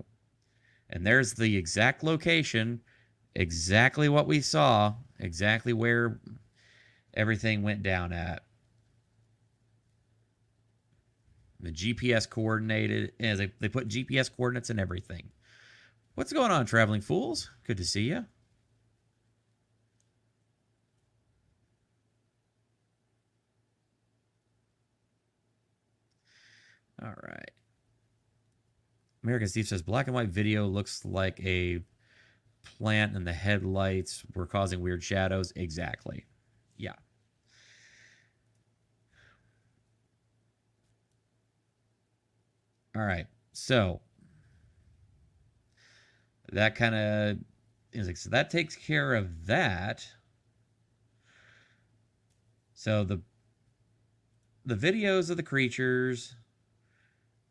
Speaker 3: And there's the exact location, exactly what we saw, exactly where everything went down at. The GPS coordinated, as they put GPS coordinates and everything. What's going on, traveling fools? Good to see you. All right. American Steve says black and white video looks like a plant and the headlights were causing weird shadows. Exactly. Yeah. All right. So that kind of is like, so that takes care of that. So the videos of the creatures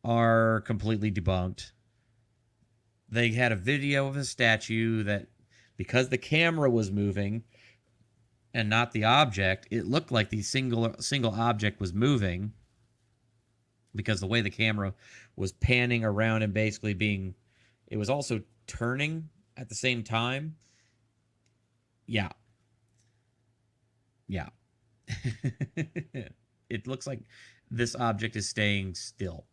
Speaker 3: are completely debunked. They had a video of a statue that, because the camera was moving and not the object, it looked like the single object was moving because the way the camera was panning around and basically it was also turning at the same time. Yeah. Yeah. It looks like this object is staying still.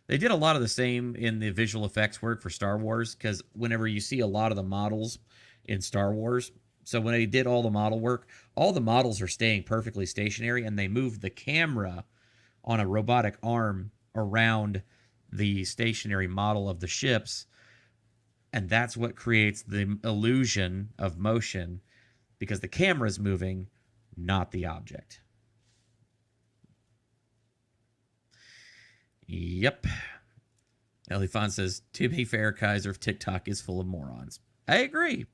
Speaker 3: They did a lot of the same in the visual effects work for Star Wars, because whenever you see a lot of the models in Star Wars, so when they did all the model work, all the models are staying perfectly stationary, and they moved the camera on a robotic arm around the stationary model of the ships, and that's what creates the illusion of motion, because the camera is moving, not the object. Yep. Elifan says, to be fair, Kaiser, TikTok is full of morons. I agree.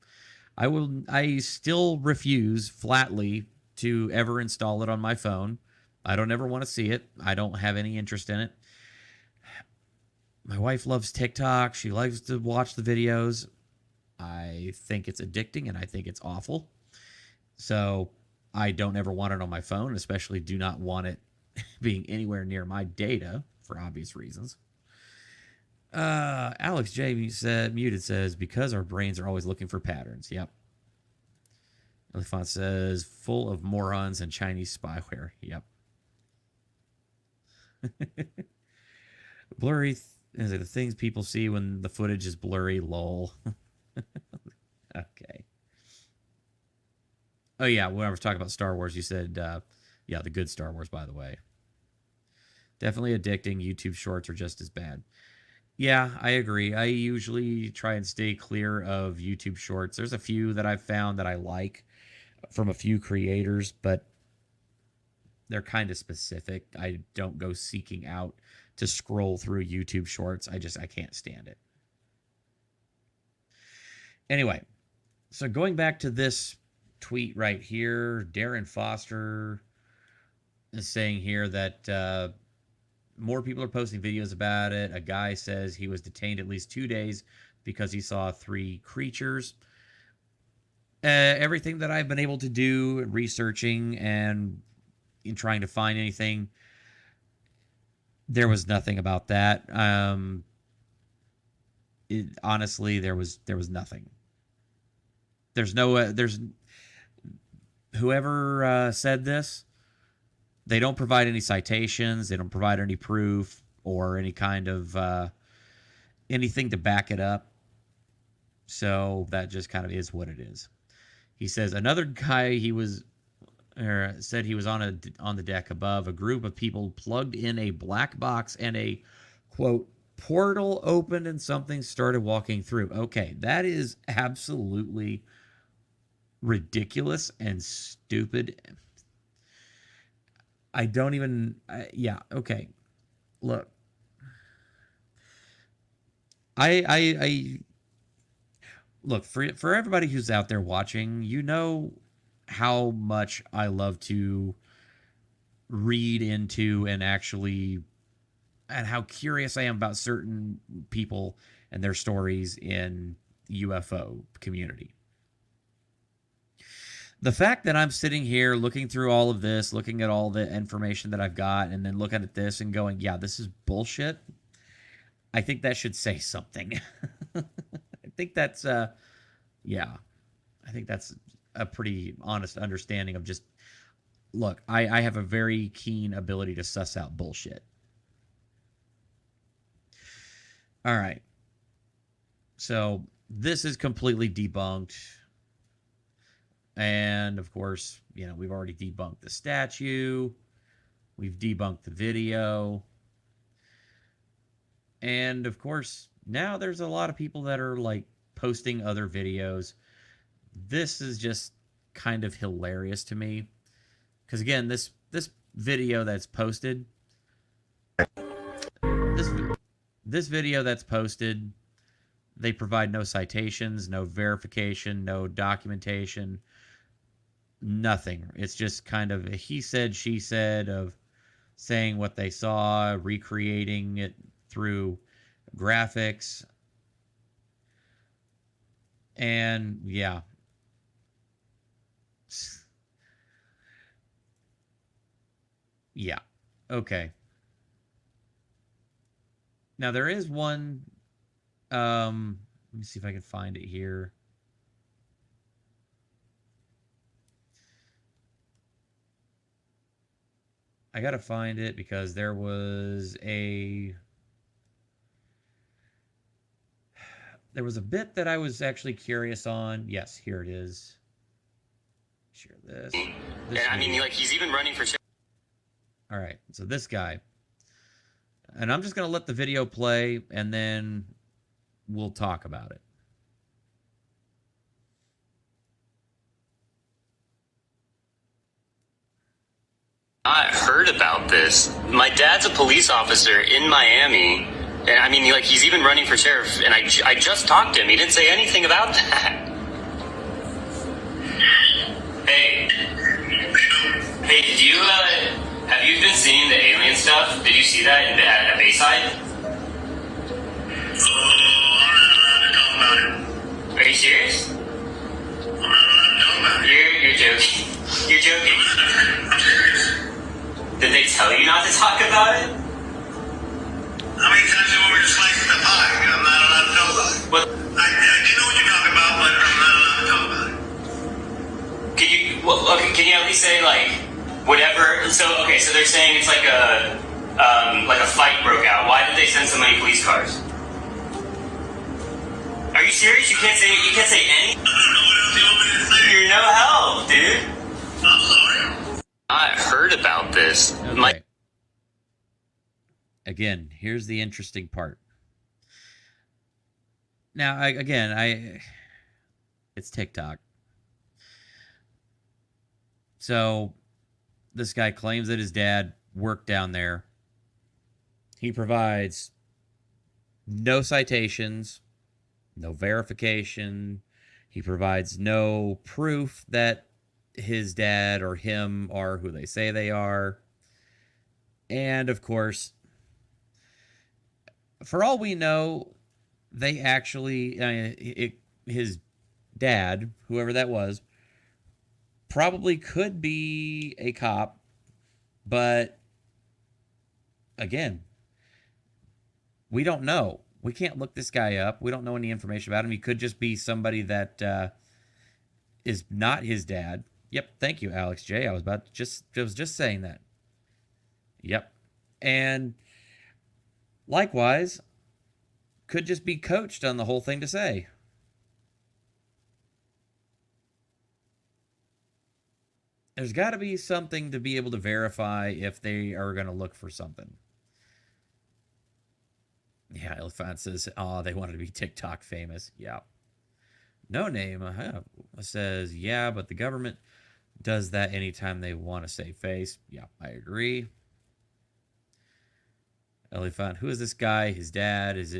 Speaker 3: I still refuse flatly to ever install it on my phone. I don't ever want to see it. I don't have any interest in it. My wife loves TikTok. She likes to watch the videos. I think it's addicting and I think it's awful. So I don't ever want it on my phone, especially do not want it being anywhere near my data for obvious reasons. Alex J muted says, because our brains are always looking for patterns. Yep. Elefant says, full of morons and Chinese spyware. Yep. Blurry is the things people see when the footage is blurry. Lol. Okay. Oh yeah, when I was talking about Star Wars, you said, yeah, the good Star Wars, by the way. Definitely addicting. YouTube shorts are just as bad. Yeah, I agree. I usually try and stay clear of YouTube shorts. There's a few that I've found that I like from a few creators, but they're kind of specific. I don't go seeking out to scroll through YouTube shorts. I can't stand it. Anyway, so going back to this tweet right here, Darren Foster is saying here that more people are posting videos about it. A guy says he was detained at least 2 days because he saw 3 creatures. Everything that I've been able to do, researching and in trying to find anything, there was nothing about that. Honestly, there was nothing. There's whoever said this, they don't provide any citations. They don't provide any proof or any kind of anything to back it up. So that just kind of is what it is. He says another guy said he was on the deck above. A group of people plugged in a black box and a, quote, portal opened and something started walking through. Okay, that is absolutely ridiculous and stupid. I don't even, yeah, okay. Look, I look, for everybody who's out there watching, you know how much I love to read into and how curious I am about certain people and their stories in the UFO community. The fact that I'm sitting here looking through all of this, looking at all the information that I've got, and then looking at this and going, yeah, this is bullshit, I think that should say something. I think that's, yeah, I think that's a pretty honest understanding of just, look, I have a very keen ability to suss out bullshit. All right. So this is completely debunked. And of course, you know, we've already debunked the statue. We've debunked the video. And of course, now there's a lot of people that are like posting other videos. This is just kind of hilarious to me. Because again, this video that's posted, this video that's posted, they provide no citations, no verification, no documentation, nothing. It's just kind of a he said, she said of saying what they saw, recreating it through graphics. And yeah. Yeah. Okay. Now there is one, let me see if I can find it here. I gotta find it because there was a bit that I was actually curious on. Yes, here it is. Share this.
Speaker 15: I mean, like, he's even running for...
Speaker 3: All right, so this guy. And I'm just going to let the video play, and then we'll talk about it.
Speaker 15: I heard about this. My dad's a police officer in Miami. And I mean, like, he's even running for sheriff. And I just talked to him. He didn't say anything about that. Hey, did you, have you been seeing the alien stuff? Did you see that at Bayside? Are you serious? You're joking. You're joking. Did they tell you not to talk about it?
Speaker 16: How many times do you want me to slice the pie? I'm not allowed to know about it.
Speaker 15: What?
Speaker 16: I do know what you're talking about, but I'm not allowed to talk about it.
Speaker 15: Can you at least say, like, whatever? So they're saying it's like a fight broke out. Why did they send so many police cars? Are you serious? You can't say any?
Speaker 16: I don't know what else you want me to say.
Speaker 15: You're no help, dude.
Speaker 16: I'm sorry.
Speaker 15: I heard about this.
Speaker 3: Okay. Again, here's the interesting part. Now, it's TikTok. So, this guy claims that his dad worked down there. He provides no citations, no verification. He provides no proof that his dad or him are who they say they are. And, of course, for all we know, they actually, his dad, whoever that was, probably could be a cop, but again, we don't know. We can't look this guy up. We don't know any information about him. He could just be somebody that is not his dad. Yep, thank you, Alex J. I was just saying that. Yep. And likewise, could just be coached on the whole thing to say. There's got to be something to be able to verify if they are going to look for something. Yeah, Elephant says, oh, they wanted to be TikTok famous. Yeah. No Name says, yeah, but the government does that anytime they want to save face. Yeah, I agree. Elephant, who is this guy? His dad? Is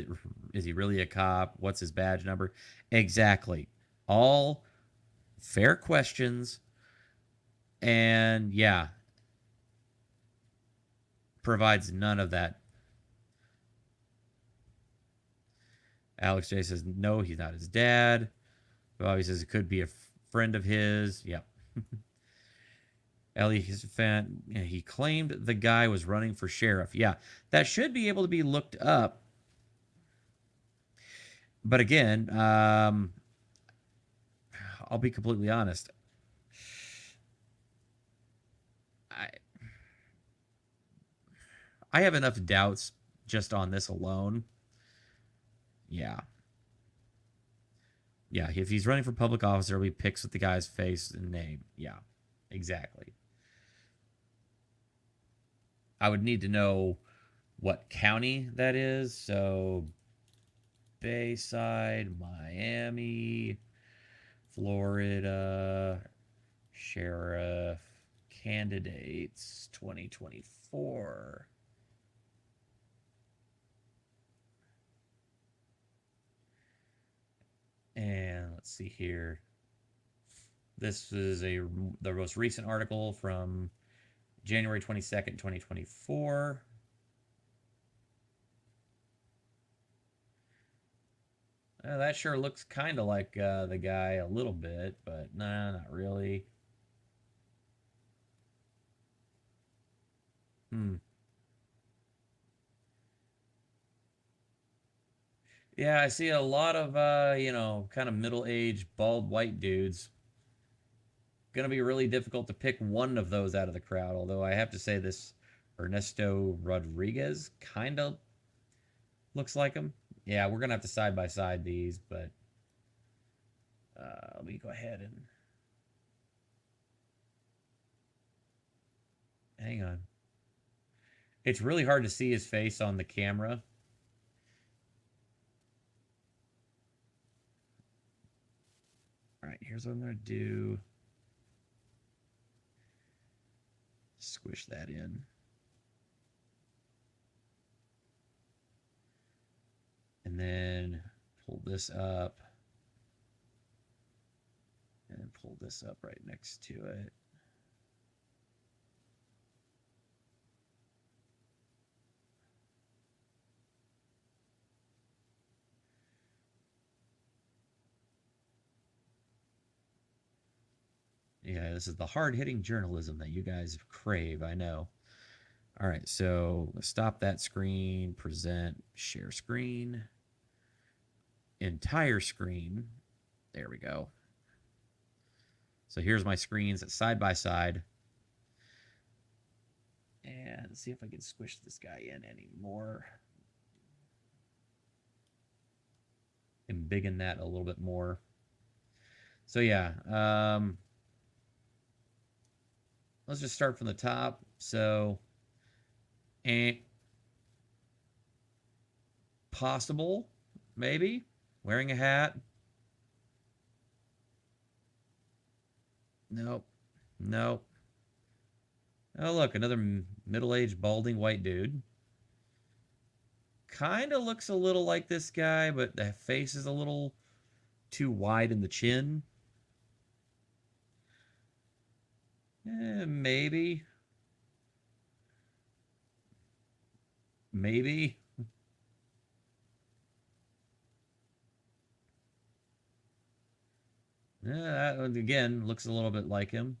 Speaker 3: he really a cop? What's his badge number? Exactly. All fair questions. And yeah, provides none of that. Alex J says, no, he's not his dad. Bobby says it could be a friend of his. Yep. Ellie fan, he claimed the guy was running for sheriff. Yeah, that should be able to be looked up. But again, I'll be completely honest. I have enough doubts just on this alone. Yeah. Yeah, if he's running for public office, there'll be pics with the guy's face and name. Yeah, exactly. I would need to know what county that is. So, Bayside, Miami, Florida, sheriff, candidates, 2024. And let's see here. This is the most recent article from January 22nd, 2024. That sure looks kind of like the guy a little bit, but nah, not really. Yeah, I see a lot of, kind of middle-aged, bald white dudes. Going to be really difficult to pick one of those out of the crowd, although I have to say this Ernesto Rodriguez kind of looks like him. Yeah, we're going to have to side-by-side these, but let me go ahead and... Hang on. It's really hard to see his face on the camera. All right, here's what I'm going to do. Squish that in. And then pull this up. And pull this up right next to it. Yeah, this is the hard-hitting journalism that you guys crave, I know. All right, so stop that screen, present, share screen, entire screen. There we go. So here's my screens side by side. And let's see if I can squish this guy in anymore. And biggen that a little bit more. So yeah, let's just start from the top. So, possible, maybe, wearing a hat. Nope. Nope. Oh, look, another middle-aged, balding white dude. Kind of looks a little like this guy, but the face is a little too wide in the chin. Maybe. Maybe. Yeah, that, again, looks a little bit like him.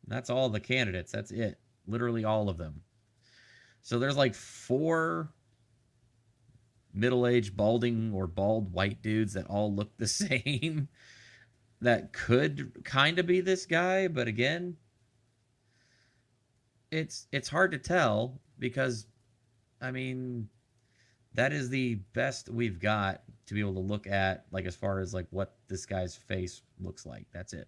Speaker 3: That's all the candidates. That's it. Literally all of them. So there's like 4 middle-aged, balding or bald white dudes that all look the same. That could kind of be this guy, but again, it's hard to tell because, I mean, that is the best we've got to be able to look at, like, as far as, like, what this guy's face looks like. That's it.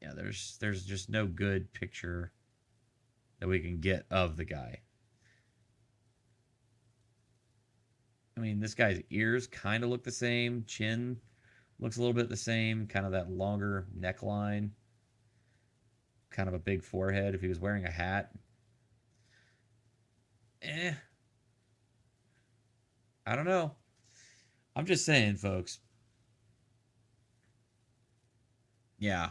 Speaker 3: Yeah, there's just no good picture that we can get of the guy. I mean, this guy's ears kind of look the same. Chin looks a little bit the same. Kind of that longer neckline. Kind of a big forehead if he was wearing a hat. I don't know. I'm just saying, folks. Yeah.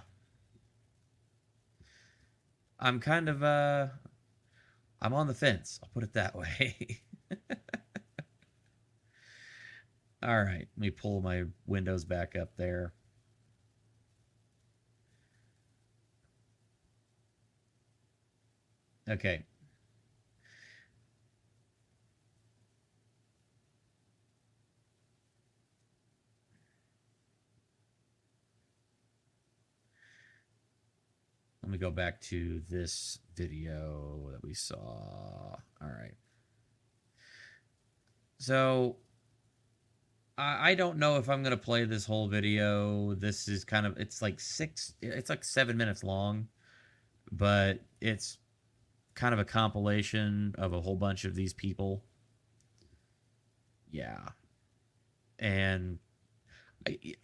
Speaker 3: I'm kind of I'm on the fence. I'll put it that way. All right, let me pull my windows back up there. Okay. Let me go back to this video that we saw. All right. So I don't know if I'm going to play this whole video. This is kind of, it's like 7 minutes long, but it's kind of a compilation of a whole bunch of these people. Yeah. And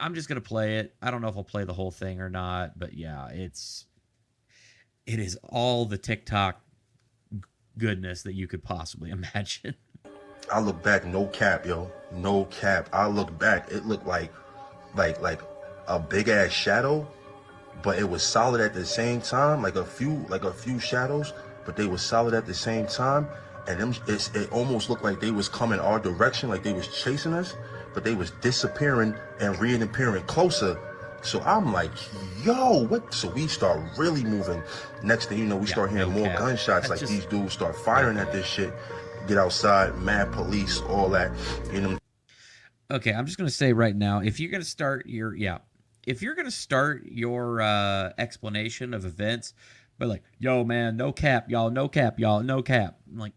Speaker 3: I'm just going to play it. I don't know if I'll play the whole thing or not, but yeah, it is all the TikTok goodness that you could possibly imagine.
Speaker 17: I look back, no cap, yo, no cap. I look back, it looked like a big ass shadow, but it was solid at the same time, like a few shadows, but they were solid at the same time. And it almost looked like they was coming our direction, like they was chasing us, but they was disappearing and reappearing closer. So I'm like, yo, what? So we start really moving. Next thing you know, we start hearing more gunshots. Like these dudes start firing at this shit. Get outside, mad police, all that. You know.
Speaker 3: Okay, I'm just gonna say right now, if you're gonna start your explanation of events, but like, yo man, no cap, y'all, no cap, y'all, no cap. I'm like,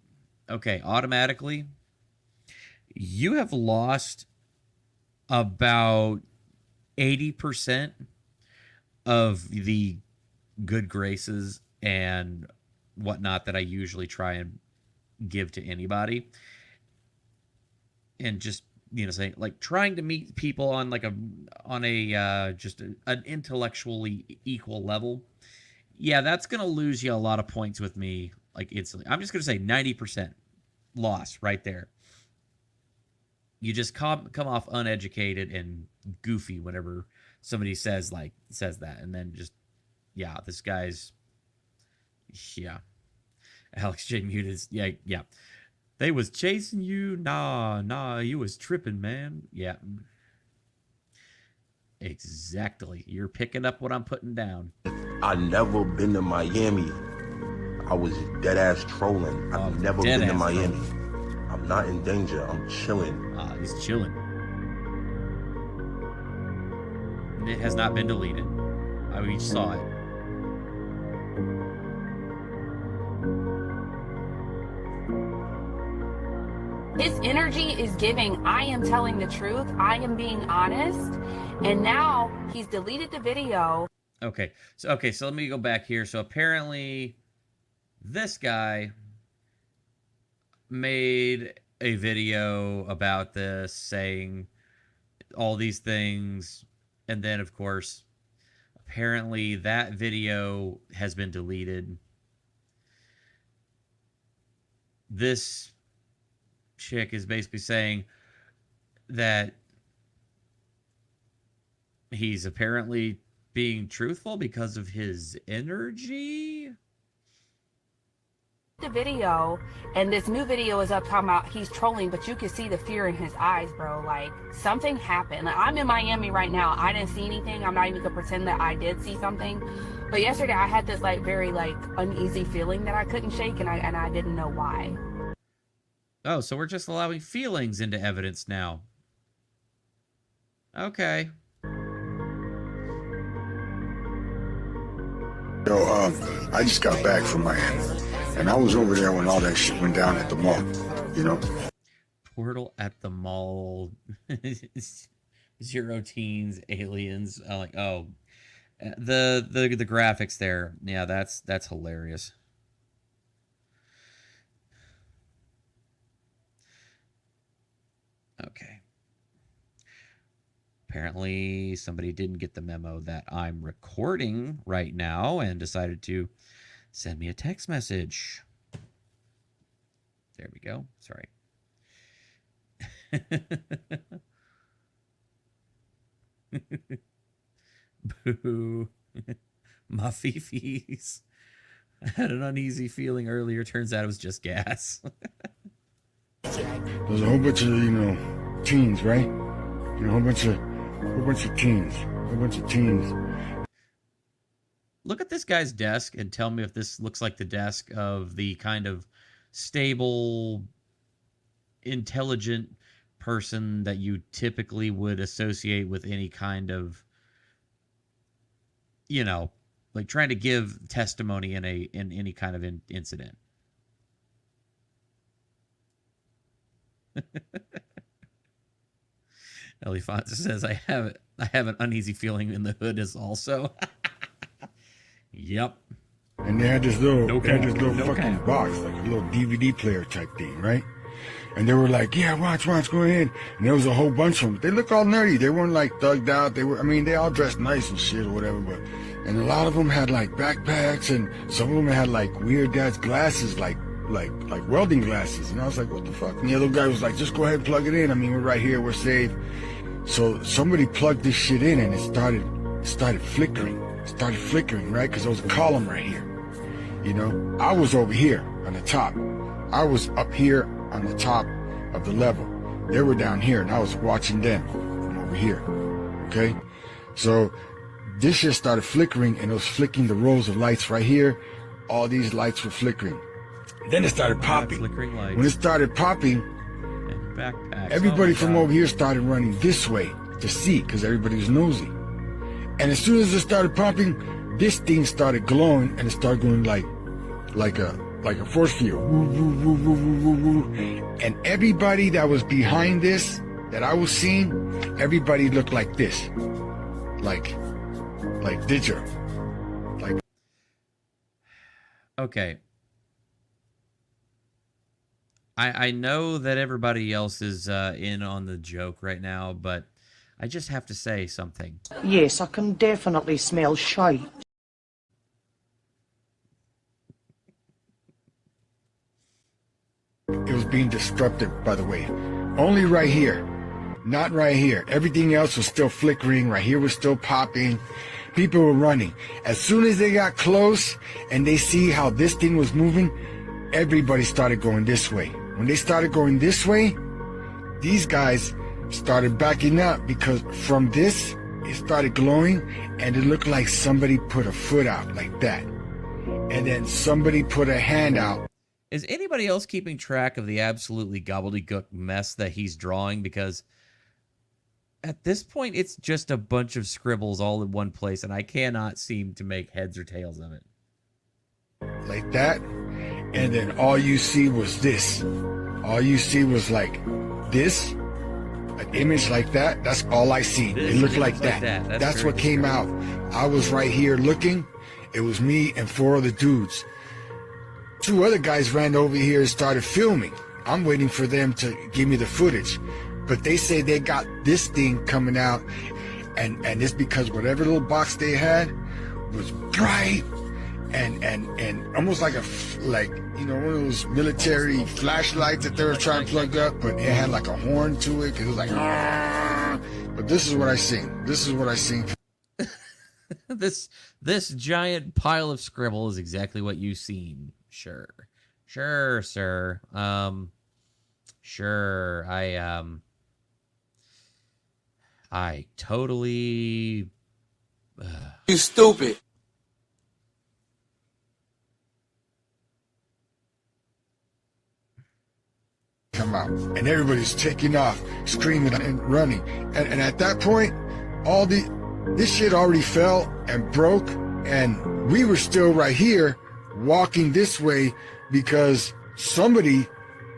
Speaker 3: okay, automatically, you have lost about 80% of the good graces and whatnot that I usually try and give to anybody. And just, saying, like, trying to meet people on like an intellectually equal level. Yeah, that's going to lose you a lot of points with me, like, instantly. I'm just going to say 90% loss right there. You just come off uneducated and goofy whenever somebody says that, and then just, yeah, this guy's, yeah, Alex J muted, yeah, they was chasing you, nah, you was tripping, man. Yeah, exactly. You're picking up what I'm putting down.
Speaker 17: I never been to Miami. I was dead ass trolling. I've never been to Miami. I'm not in danger. I'm chilling.
Speaker 3: He's chilling. It has not been deleted. We saw it.
Speaker 18: His energy is giving, I am telling the truth, I am being honest, and now he's deleted the video.
Speaker 3: Okay, so let me go back here. So apparently this guy made a video about this, saying all these things, and then of course apparently that video has been deleted. This chick is basically saying that he's apparently being truthful because of his energy.
Speaker 18: The video, and this new video is up talking about he's trolling, but you can see the fear in his eyes, bro. Like, something happened. Like, I'm in Miami right now. I didn't see anything. I'm not even gonna pretend that I did see something. But yesterday I had this like very like uneasy feeling that I couldn't shake, and I didn't know why.
Speaker 3: Oh, so we're just allowing feelings into evidence now. Okay.
Speaker 19: Yo, I just got back from Miami, and I was over there when all that shit went down at the mall, you know?
Speaker 3: Portal at the mall. Zero teens, aliens. Like, oh, the graphics there. Yeah, that's hilarious. Okay. Apparently somebody didn't get the memo that I'm recording right now and decided to send me a text message. There we go. Sorry. Boo. My fifis. Had an uneasy feeling earlier. Turns out it was just gas.
Speaker 19: There's a whole bunch of, teens, right? A whole bunch of teens.
Speaker 3: Look at this guy's desk and tell me if this looks like the desk of the kind of stable, intelligent person that you typically would associate with any kind of, like trying to give testimony in any kind of incident. Ellie Fonza says, I have an uneasy feeling in the hood is also. Yep.
Speaker 19: And they had this little fucking box, like a little DVD player type thing, right? And they were like, yeah, watch, go ahead. And there was a whole bunch of them. They look all nerdy. They weren't like thugged out. They all dressed nice and shit or whatever, and a lot of them had like backpacks, and some of them had like weird ass glasses, like welding glasses. And I was like, what the fuck? And the other guy was like, just go ahead and plug it in. We're right here, we're safe. So somebody plugged this shit in, and it started flickering. Right? Because there was a column right here. I was over here on the top. I was up here on the top of the level. They were down here, and I was watching them from over here. Okay? So this shit started flickering, and it was flicking the rows of lights right here. All these lights were flickering. Then it started popping. When it started popping, everybody from over here started running this way to see, because everybody was nosy. And as soon as it started popping, this thing started glowing, and it started going like a force field. Woo, woo, woo, woo, woo, woo, woo. And everybody that was behind this, that I was seeing, everybody looked like this. Like Ditcher.
Speaker 3: Okay. I know that everybody else is in on the joke right now, but I just have to say something.
Speaker 20: Yes, I can definitely smell shite.
Speaker 19: It was being disrupted, by the way. Only right here. Not right here. Everything else was still flickering. Right here was still popping. People were running. As soon as they got close and they see how this thing was moving, everybody started going this way. When they started going this way, these guys started backing up, because from this, it started glowing, and it looked like somebody put a foot out like that. And then somebody put a hand out.
Speaker 3: Is anybody else keeping track of the absolutely gobbledygook mess that he's drawing? Because at this point, it's just a bunch of scribbles all in one place, and I cannot seem to make heads or tails of it.
Speaker 19: Like that. And then all you see was this. All you see was like this. An image like that. That's all I see. It looked like that. That's what came out. I was right here looking. It was me and 4 other dudes. 2 other guys ran over here and started filming. I'm waiting for them to give me the footage. But they say they got this thing coming out, and it's because whatever little box they had was bright and almost like one of those military flashlights that they were trying to plug up, but it had like a horn to it, because it was like, Argh! But this is what I seen.
Speaker 3: This giant pile of scribble is exactly what you've seen. Sure, sir. Sure. I totally.
Speaker 20: You stupid.
Speaker 19: Come out, and everybody's taking off, screaming and running, and at that point, this shit already fell and broke, and we were still right here walking this way because somebody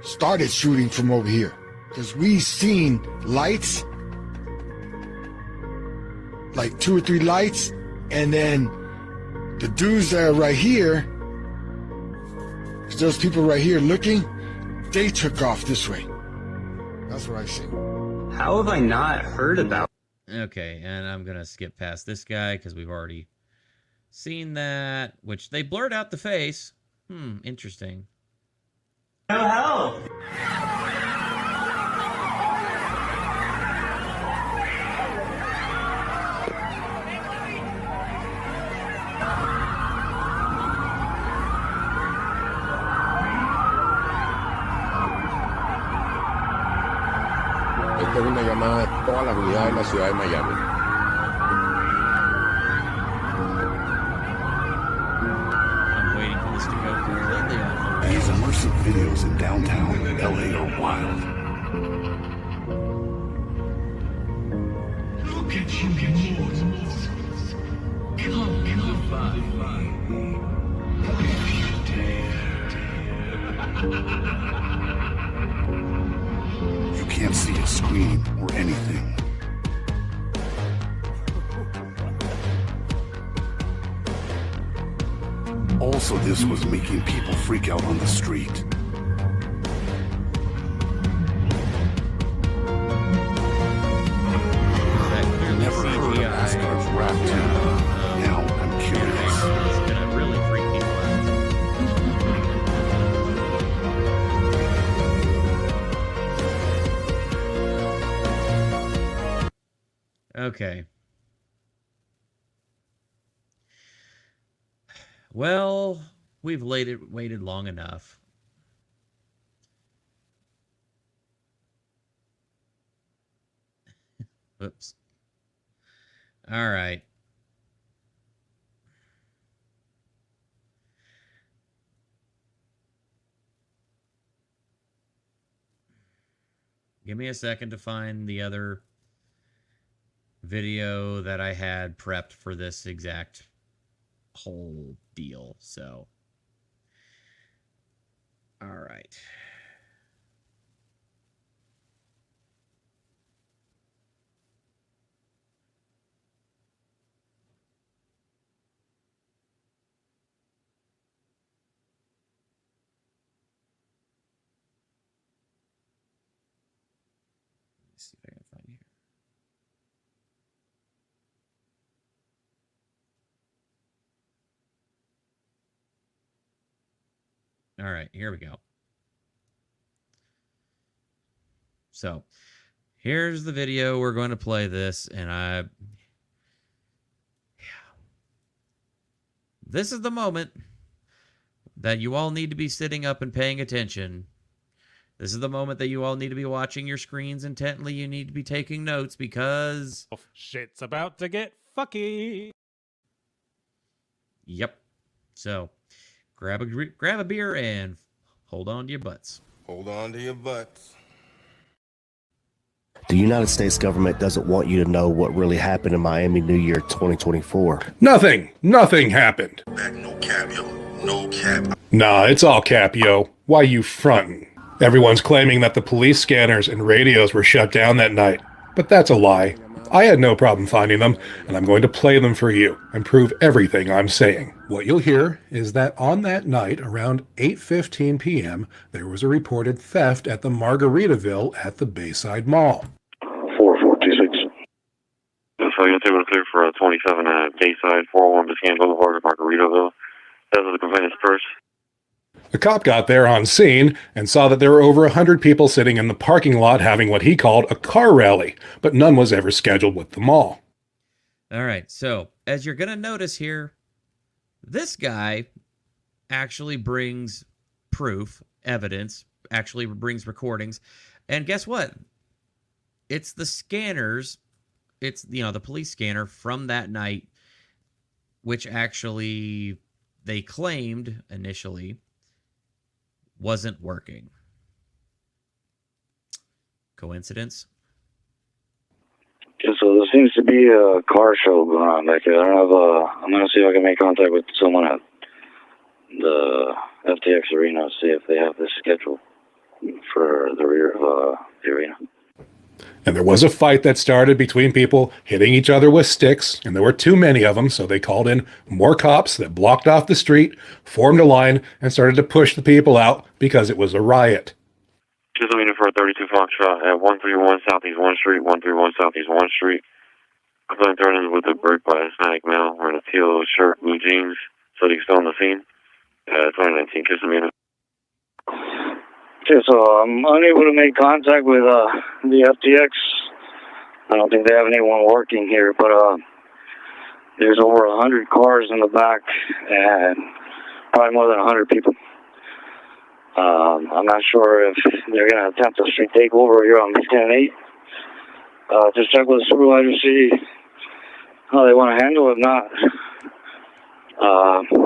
Speaker 19: started shooting from over here, because we seen lights, like 2 or 3 lights, and then the dudes that are right here, those people right here looking, they took off this way. That's what I see.
Speaker 15: How have I not heard about?
Speaker 3: Okay, and I'm gonna skip past this guy because we've already seen that, which they blurred out the face. Interesting.
Speaker 15: No help.
Speaker 13: Esta es una llamada a todas las unidades de la ciudad de Miami.
Speaker 3: I'm waiting for this to go completely off.
Speaker 21: These immersive videos in downtown LA are wild. Look at you mortals. Come by. If you dare. You can't see a screen or anything. Also, this was making people freak out on the street. Never heard of Asgard's Wrath 2. Now I'm curious.
Speaker 3: It's gonna really freak people out. Okay. Well, we've waited long enough. Whoops. All right. Give me a second to find the other video that I had prepped for this exact whole deal. So, all right. Let's see if I can find you here. All right, here we go. So, here's the video. We're going to play this, and this is the moment that you all need to be sitting up and paying attention. This is the moment that you all need to be watching your screens intently. You need to be taking notes because
Speaker 22: shit's about to get fucky.
Speaker 3: Yep. So, grab a beer and hold on to your butts.
Speaker 17: Hold on to your butts.
Speaker 23: The United States government doesn't want you to know what really happened in Miami New Year 2024.
Speaker 24: Nothing happened.
Speaker 17: Back, no cap, yo. No cap.
Speaker 24: Nah, it's all cap, yo. Why you frontin'? Everyone's claiming that the police scanners and radios were shut down that night, but that's a lie. I had no problem finding them, and I'm going to play them for you and prove everything I'm saying. What you'll hear is that on that night, around 8:15 p.m., there was a reported theft at the Margaritaville at the Bayside Mall.
Speaker 25: 4426. So you're able to clear for 27 at Bayside, 401 Biscayne Boulevard, Margaritaville. That was the complainant's purse.
Speaker 24: A cop got there on scene and saw that there were over 100 people sitting in the parking lot having what he called a car rally, but none was ever scheduled with the mall.
Speaker 3: All right, so as you're going to notice here, this guy actually brings proof, evidence, actually brings recordings, and guess what? It's the scanners, it's, the police scanner from that night, which actually they claimed initially wasn't working. Coincidence?
Speaker 25: Okay, so there seems to be a car show going on back here. I'm going to see if I can make contact with someone at the FTX arena, see if they have this schedule for the rear of the arena.
Speaker 24: And there was a fight that started between people hitting each other with sticks, and there were too many of them, so they called in more cops that blocked off the street, formed a line, and started to push the people out because it was a riot.
Speaker 25: Just waiting for a 32 Foxtrot at 131 Southeast 1 Street, 131 Southeast 1 Street. Complaint threatened with a break by a Hispanic male wearing a teal shirt, blue jeans, so he's still on the scene. 2019 Kissimmee. Okay, so I'm unable to make contact with the FTX. I don't think they have anyone working here, but there's over 100 cars in the back and probably more than 100 people. I'm not sure if they're going to attempt a street takeover here on Biscayne 8. Just check with the supervisor, see how they want to handle it. If not,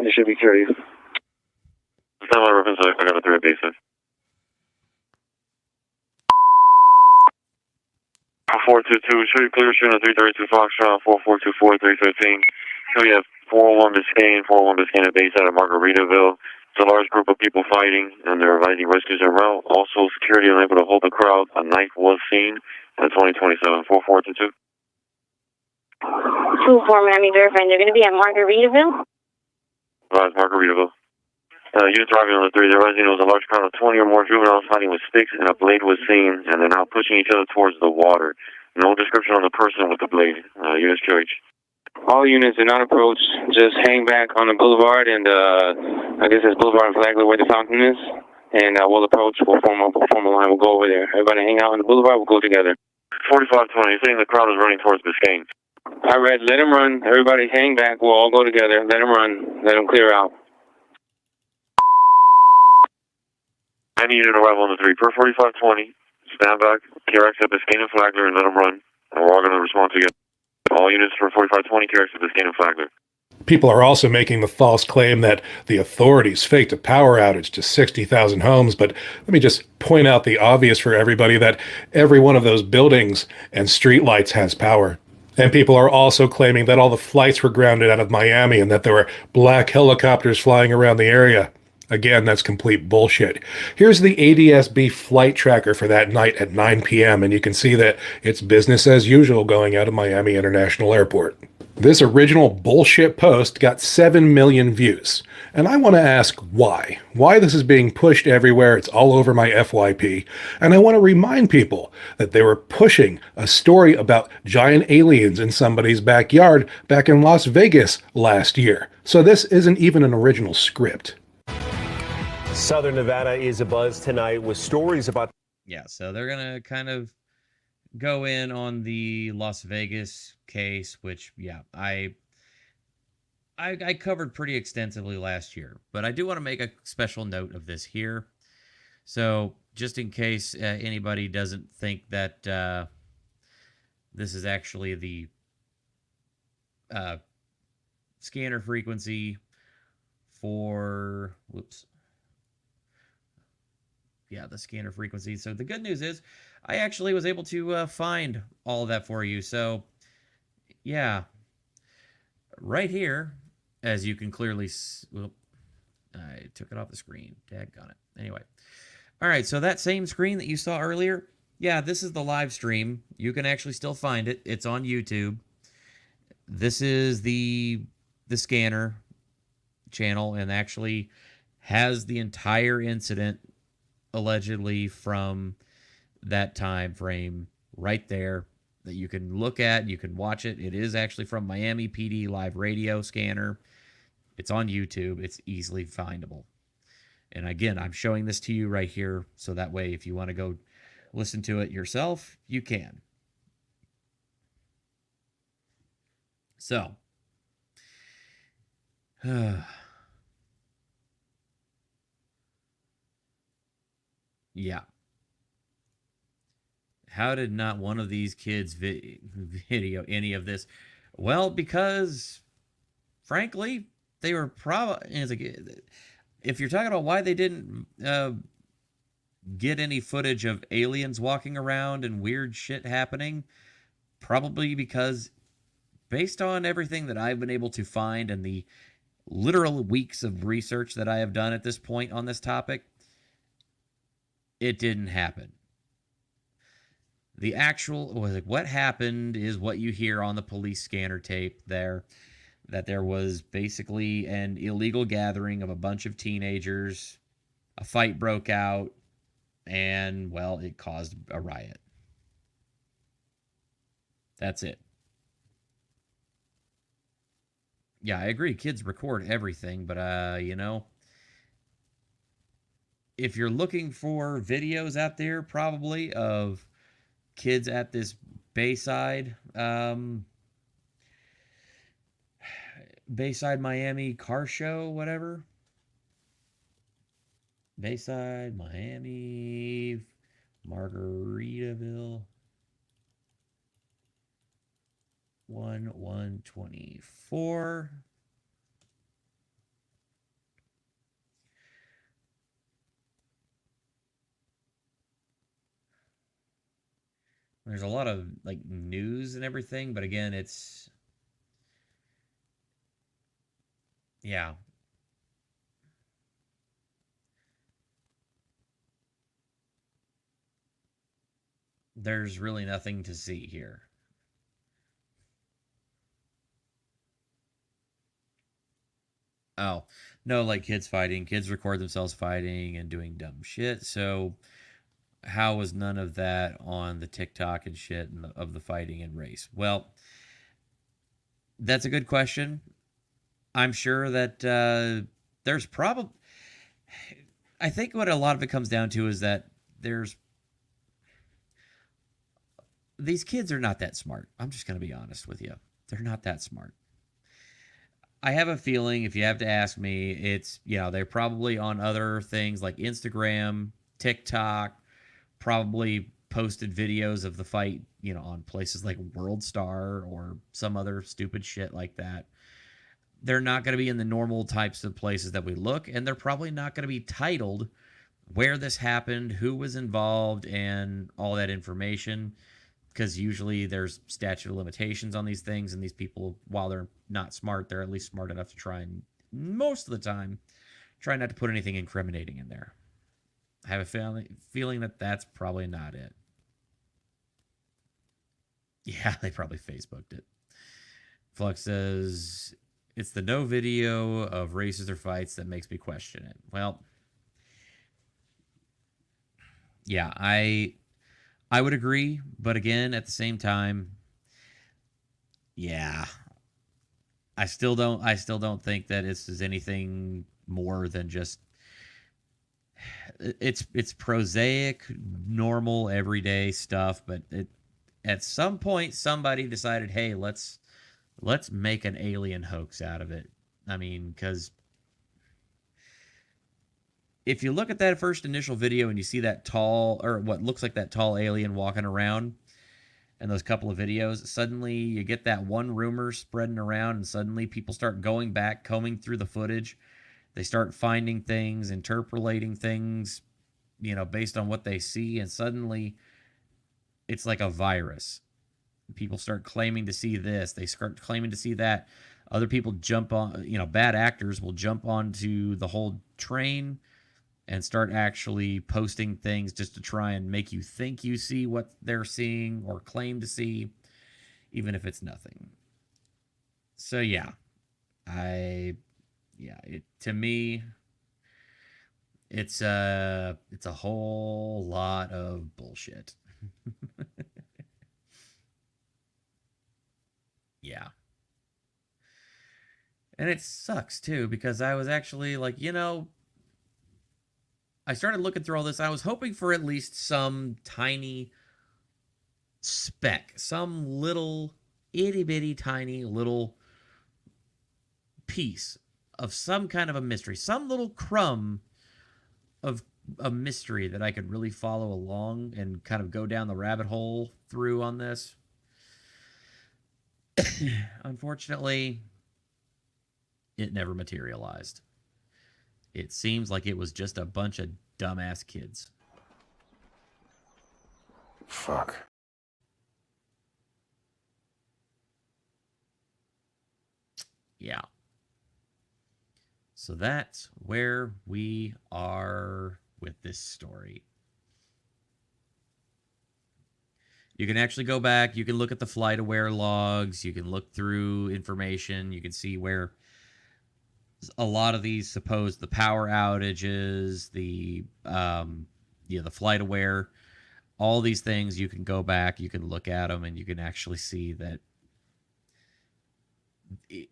Speaker 25: it should be carried. That's not my reference. I got a 3 at basis. 422, show you clear shooting at 332 Foxtrot, 4424, 315. So we have 401 Biscayne at base out of Margaritaville. It's a large group of people fighting, and they're advising rescues en route. Also, security unable to hold the crowd. A knife was seen at 2027, 4422.
Speaker 1: 2-4 Miami verifying they're going to be at Margaritaville.
Speaker 25: Right, Margaritaville. Unit driving on the 3, they're advising there was a large crowd of 20 or more juveniles fighting with sticks, and a blade was seen, and they're now pushing each other towards the water. No description on the person with the blade. Units QH.
Speaker 2: All units do not approach. Just hang back on the boulevard, and I guess it's Boulevard and Flagler where the fountain is. And we'll approach. We'll form a line. We'll go over there. Everybody hang out on the boulevard. We'll go together.
Speaker 25: 4520. You're saying the crowd is running towards Biscayne.
Speaker 2: I read. Let them run. Everybody hang back. We'll all go together. Let them run. Let them clear out.
Speaker 25: Any unit arrival on the 3 per 4520. Stand back. KRX at Biscayne and Flagler, and let them run. And we're all going to respond together. All units for 4520, KRX at Biscayne and Flagler.
Speaker 24: People are also making the false claim that the authorities faked a power outage to 60,000 homes, but let me just point out the obvious for everybody that every one of those buildings and streetlights has power. And people are also claiming that all the flights were grounded out of Miami and that there were black helicopters flying around the area. Again, that's complete bullshit. Here's the ADSB flight tracker for that night at 9 p.m., and you can see that it's business as usual going out of Miami International Airport. This original bullshit post got 7 million views, and I want to ask why. Why this is being pushed everywhere, it's all over my FYP, and I want to remind people that they were pushing a story about giant aliens in somebody's backyard back in Las Vegas last year. So this isn't even an original script.
Speaker 4: Southern Nevada is abuzz tonight with stories about.
Speaker 3: Yeah, so they're going to kind of go in on the Las Vegas case, which, yeah, I covered pretty extensively last year. But I do want to make a special note of this here. So just in case anybody doesn't think that this is actually the scanner frequency for... Whoops. Yeah, the scanner frequency. So the good news is I actually was able to find all of that for you. So yeah, right here, as you can clearly well, I took it off the screen. Daggone it. Anyway. All right, so that same screen that you saw earlier, yeah, this is the live stream. You can actually still find it. It's on YouTube. This is the scanner channel and actually has the entire incident allegedly from that time frame right there that you can look at. You can watch it. It is actually from Miami PD live radio scanner. It's on YouTube. It's easily findable. And again, I'm showing this to you right here. So that way, if you want to go listen to it yourself, you can. So, yeah. How did not one of these kids video any of this? Well, because, frankly, they were probably... If you're talking about why they didn't get any footage of aliens walking around and weird shit happening, probably because, based on everything that I've been able to find and the literal weeks of research that I have done at this point on this topic, it didn't happen. The actual, what happened is what you hear on the police scanner tape there, that there was basically an illegal gathering of a bunch of teenagers, a fight broke out, and, well, it caused a riot. That's it. Yeah, I agree, kids record everything, but, you know, if you're looking for videos out there, probably, of kids at this Bayside, Bayside, Miami car show, whatever. Bayside, Miami, Margaritaville. 1/1/24. There's a lot of like news and everything, but again, it's yeah. There's really nothing to see here. Oh, no, like kids fighting. Kids record themselves fighting and doing dumb shit. So how was none of that on the TikTok and shit and of the fighting and race? Well, that's a good question. I'm sure that there's probably... I think what a lot of it comes down to is that there's... These kids are not that smart. I'm just going to be honest with you. They're not that smart. I have a feeling, if you have to ask me, it's, you know, they're probably on other things like Instagram, TikTok, probably posted videos of the fight, you know, on places like World Star or some other stupid shit like that. They're not going to be in the normal types of places that we look, and they're probably not going to be titled where this happened, who was involved, and all that information, because usually there's statute of limitations on these things, and these people, while they're not smart, they're at least smart enough to try and, most of the time, try not to put anything incriminating in there. I have a feeling that that's probably not it. Yeah, they probably Facebooked it. Flux says, it's the no video of races or fights that makes me question it. Well, yeah, I would agree, but again, at the same time, yeah, I still don't think that this is anything more than just it's prosaic, normal, everyday stuff, but at some point somebody decided, hey, let's make an alien hoax out of it. I mean, because if you look at that first initial video and you see that tall, or what looks like that tall alien walking around, and those couple of videos, suddenly you get that one rumor spreading around, and suddenly people start going back, combing through the footage. They start finding things, interpolating things, you know, based on what they see, and suddenly it's like a virus. People start claiming to see this. They start claiming to see that. Other people jump on, you know, bad actors will jump onto the whole train and start actually posting things just to try and make you think you see what they're seeing or claim to see, even if it's nothing. So yeah, to me, it's a whole lot of bullshit. Yeah. And it sucks too, because I was actually like, you know, I started looking through all this. I was hoping for at least some tiny speck, some little itty bitty tiny little piece of some kind of a mystery, some little crumb of a mystery that I could really follow along and kind of go down the rabbit hole through on this. Unfortunately, it never materialized. It seems like it was just a bunch of dumbass kids.
Speaker 19: Fuck.
Speaker 3: Yeah. So that's where we are with this story. You can actually go back. You can look at the FlightAware logs. You can look through information. You can see where a lot of these the power outages, the FlightAware, all these things, you can go back, you can look at them, and you can actually see that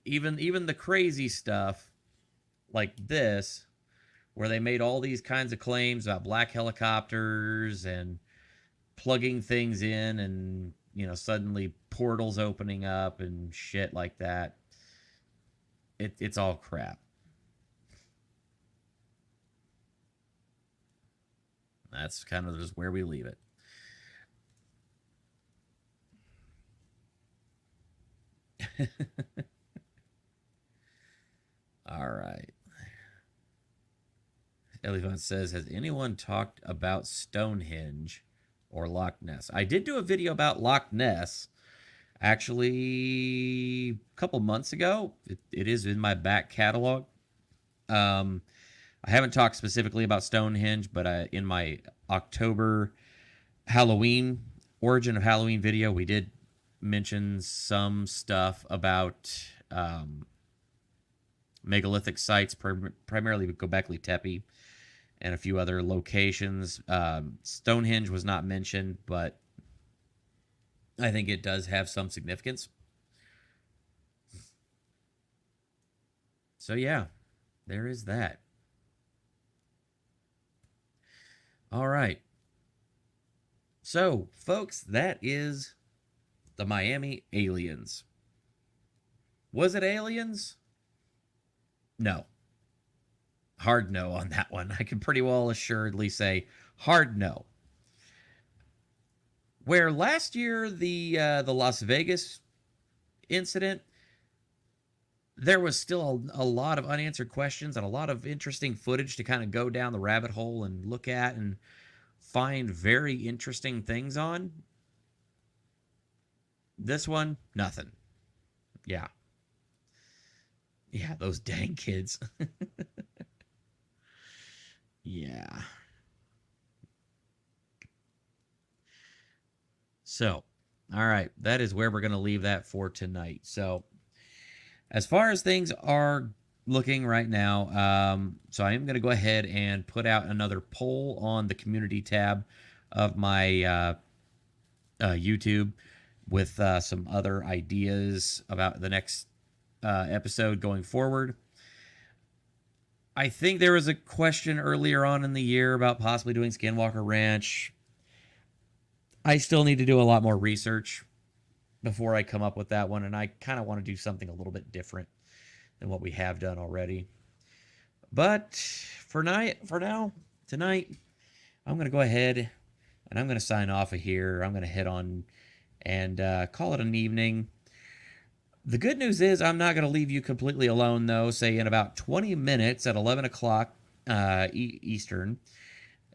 Speaker 3: even the crazy stuff like this, where they made all these kinds of claims about black helicopters and plugging things in and, you know, suddenly portals opening up and shit like that. It's all crap. That's kind of just where we leave it. All right. Elifant says, has anyone talked about Stonehenge or Loch Ness? I did do a video about Loch Ness, actually, a couple months ago. It is in my back catalog. I haven't talked specifically about Stonehenge, but in my October Halloween, Origin of Halloween video, we did mention some stuff about megalithic sites, primarily Göbekli Tepe, and a few other locations. Stonehenge was not mentioned, but I think it does have some significance. So yeah, there is that. All right. So, folks, that is the Miami aliens. Was it aliens? No. Hard no on that one. I can pretty well assuredly say hard no. Where last year, the Las Vegas incident, there was still a lot of unanswered questions and a lot of interesting footage to kind of go down the rabbit hole and look at and find very interesting things on. This one, nothing. Yeah. Yeah, those dang kids. Yeah. So, all right, that is where we're going to leave that for tonight. So, as far as things are looking right now, so I am going to go ahead and put out another poll on the community tab of my YouTube with some other ideas about the next episode going forward. I think there was a question earlier on in the year about possibly doing Skinwalker Ranch. I still need to do a lot more research before I come up with that one, and I kind of want to do something a little bit different than what we have done already. But for now, tonight, I'm going to go ahead and I'm going to sign off of here. I'm going to head on and call it an evening. The good news is I'm not going to leave you completely alone, though. Say in about 20 minutes at 11 o'clock Eastern,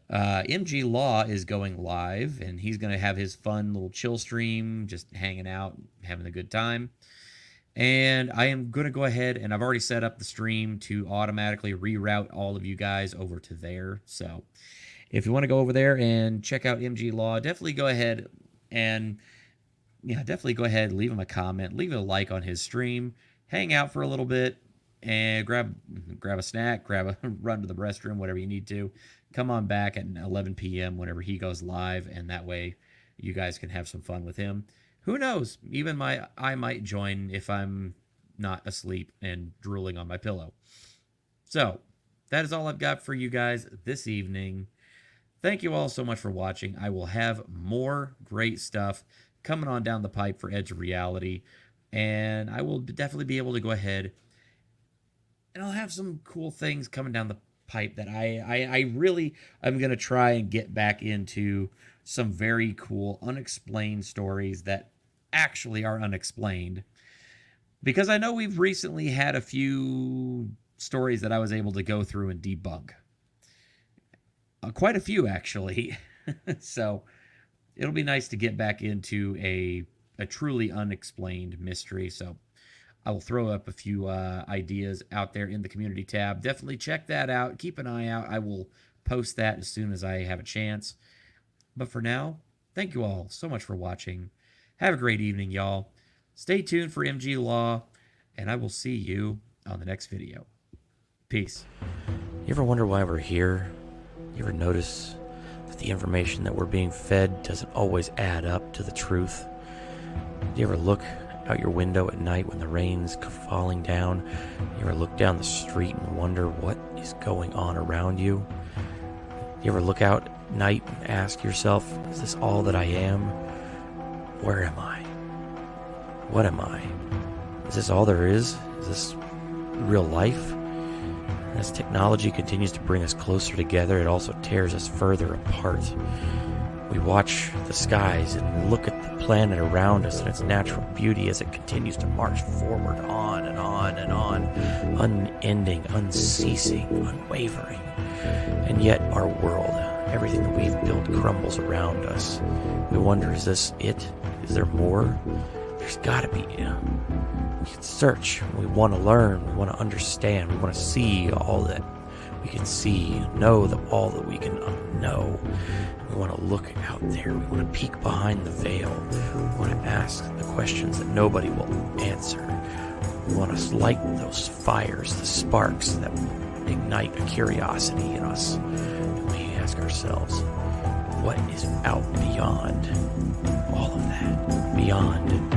Speaker 3: MG Law is going live, and he's going to have his fun little chill stream, just hanging out, having a good time. And I am going to go ahead, and I've already set up the stream to automatically reroute all of you guys over to there. So if you want to go over there and check out MG Law, definitely go ahead and leave him a comment, leave a like on his stream, hang out for a little bit, and grab a snack, run to the restroom, whatever you need to. Come on back at 11 p.m. whenever he goes live, and that way you guys can have some fun with him. Who knows? Even I might join if I'm not asleep and drooling on my pillow. So, that is all I've got for you guys this evening. Thank you all so much for watching. I will have more great stuff coming on down the pipe for Edge of Reality, and I will definitely be able to go ahead and I'll have some cool things coming down the pipe that I really am going to try and get back into some very cool unexplained stories that actually are unexplained, because I know we've recently had a few stories that I was able to go through and debunk, quite a few actually. So it'll be nice to get back into a truly unexplained mystery. So I will throw up a few ideas out there in the community tab. Definitely check that out. Keep an eye out. I will post that as soon as I have a chance. But for now, thank you all so much for watching. Have a great evening, y'all. Stay tuned for MG Law, and I will see you on the next video. Peace. You ever wonder why we're here? You ever notice that the information that we're being fed doesn't always add up to the truth? Do you ever look out your window at night when the rain's falling down? You ever look down the street and wonder what is going on around you? You ever look out at night and ask yourself, is this all that I am? Where am I? What am I? Is this all there is? Is this real life? As technology continues to bring us closer together, it also tears us further apart. We watch the skies and look at the
Speaker 5: planet around us and its natural beauty as it continues to march forward on and on and on, unending, unceasing, unwavering. And yet our world, everything that we've built crumbles around us. We wonder, is this it? Is there more? There's gotta be. We can search. We want to learn. We want to understand. We want to see all that we can see, know that all that we can know. We want to look out there. We want to peek behind the veil. We want to ask the questions that nobody will answer. We want to light those fires, the sparks that ignite a curiosity in us. And we ask ourselves, what is out beyond all of that? Beyond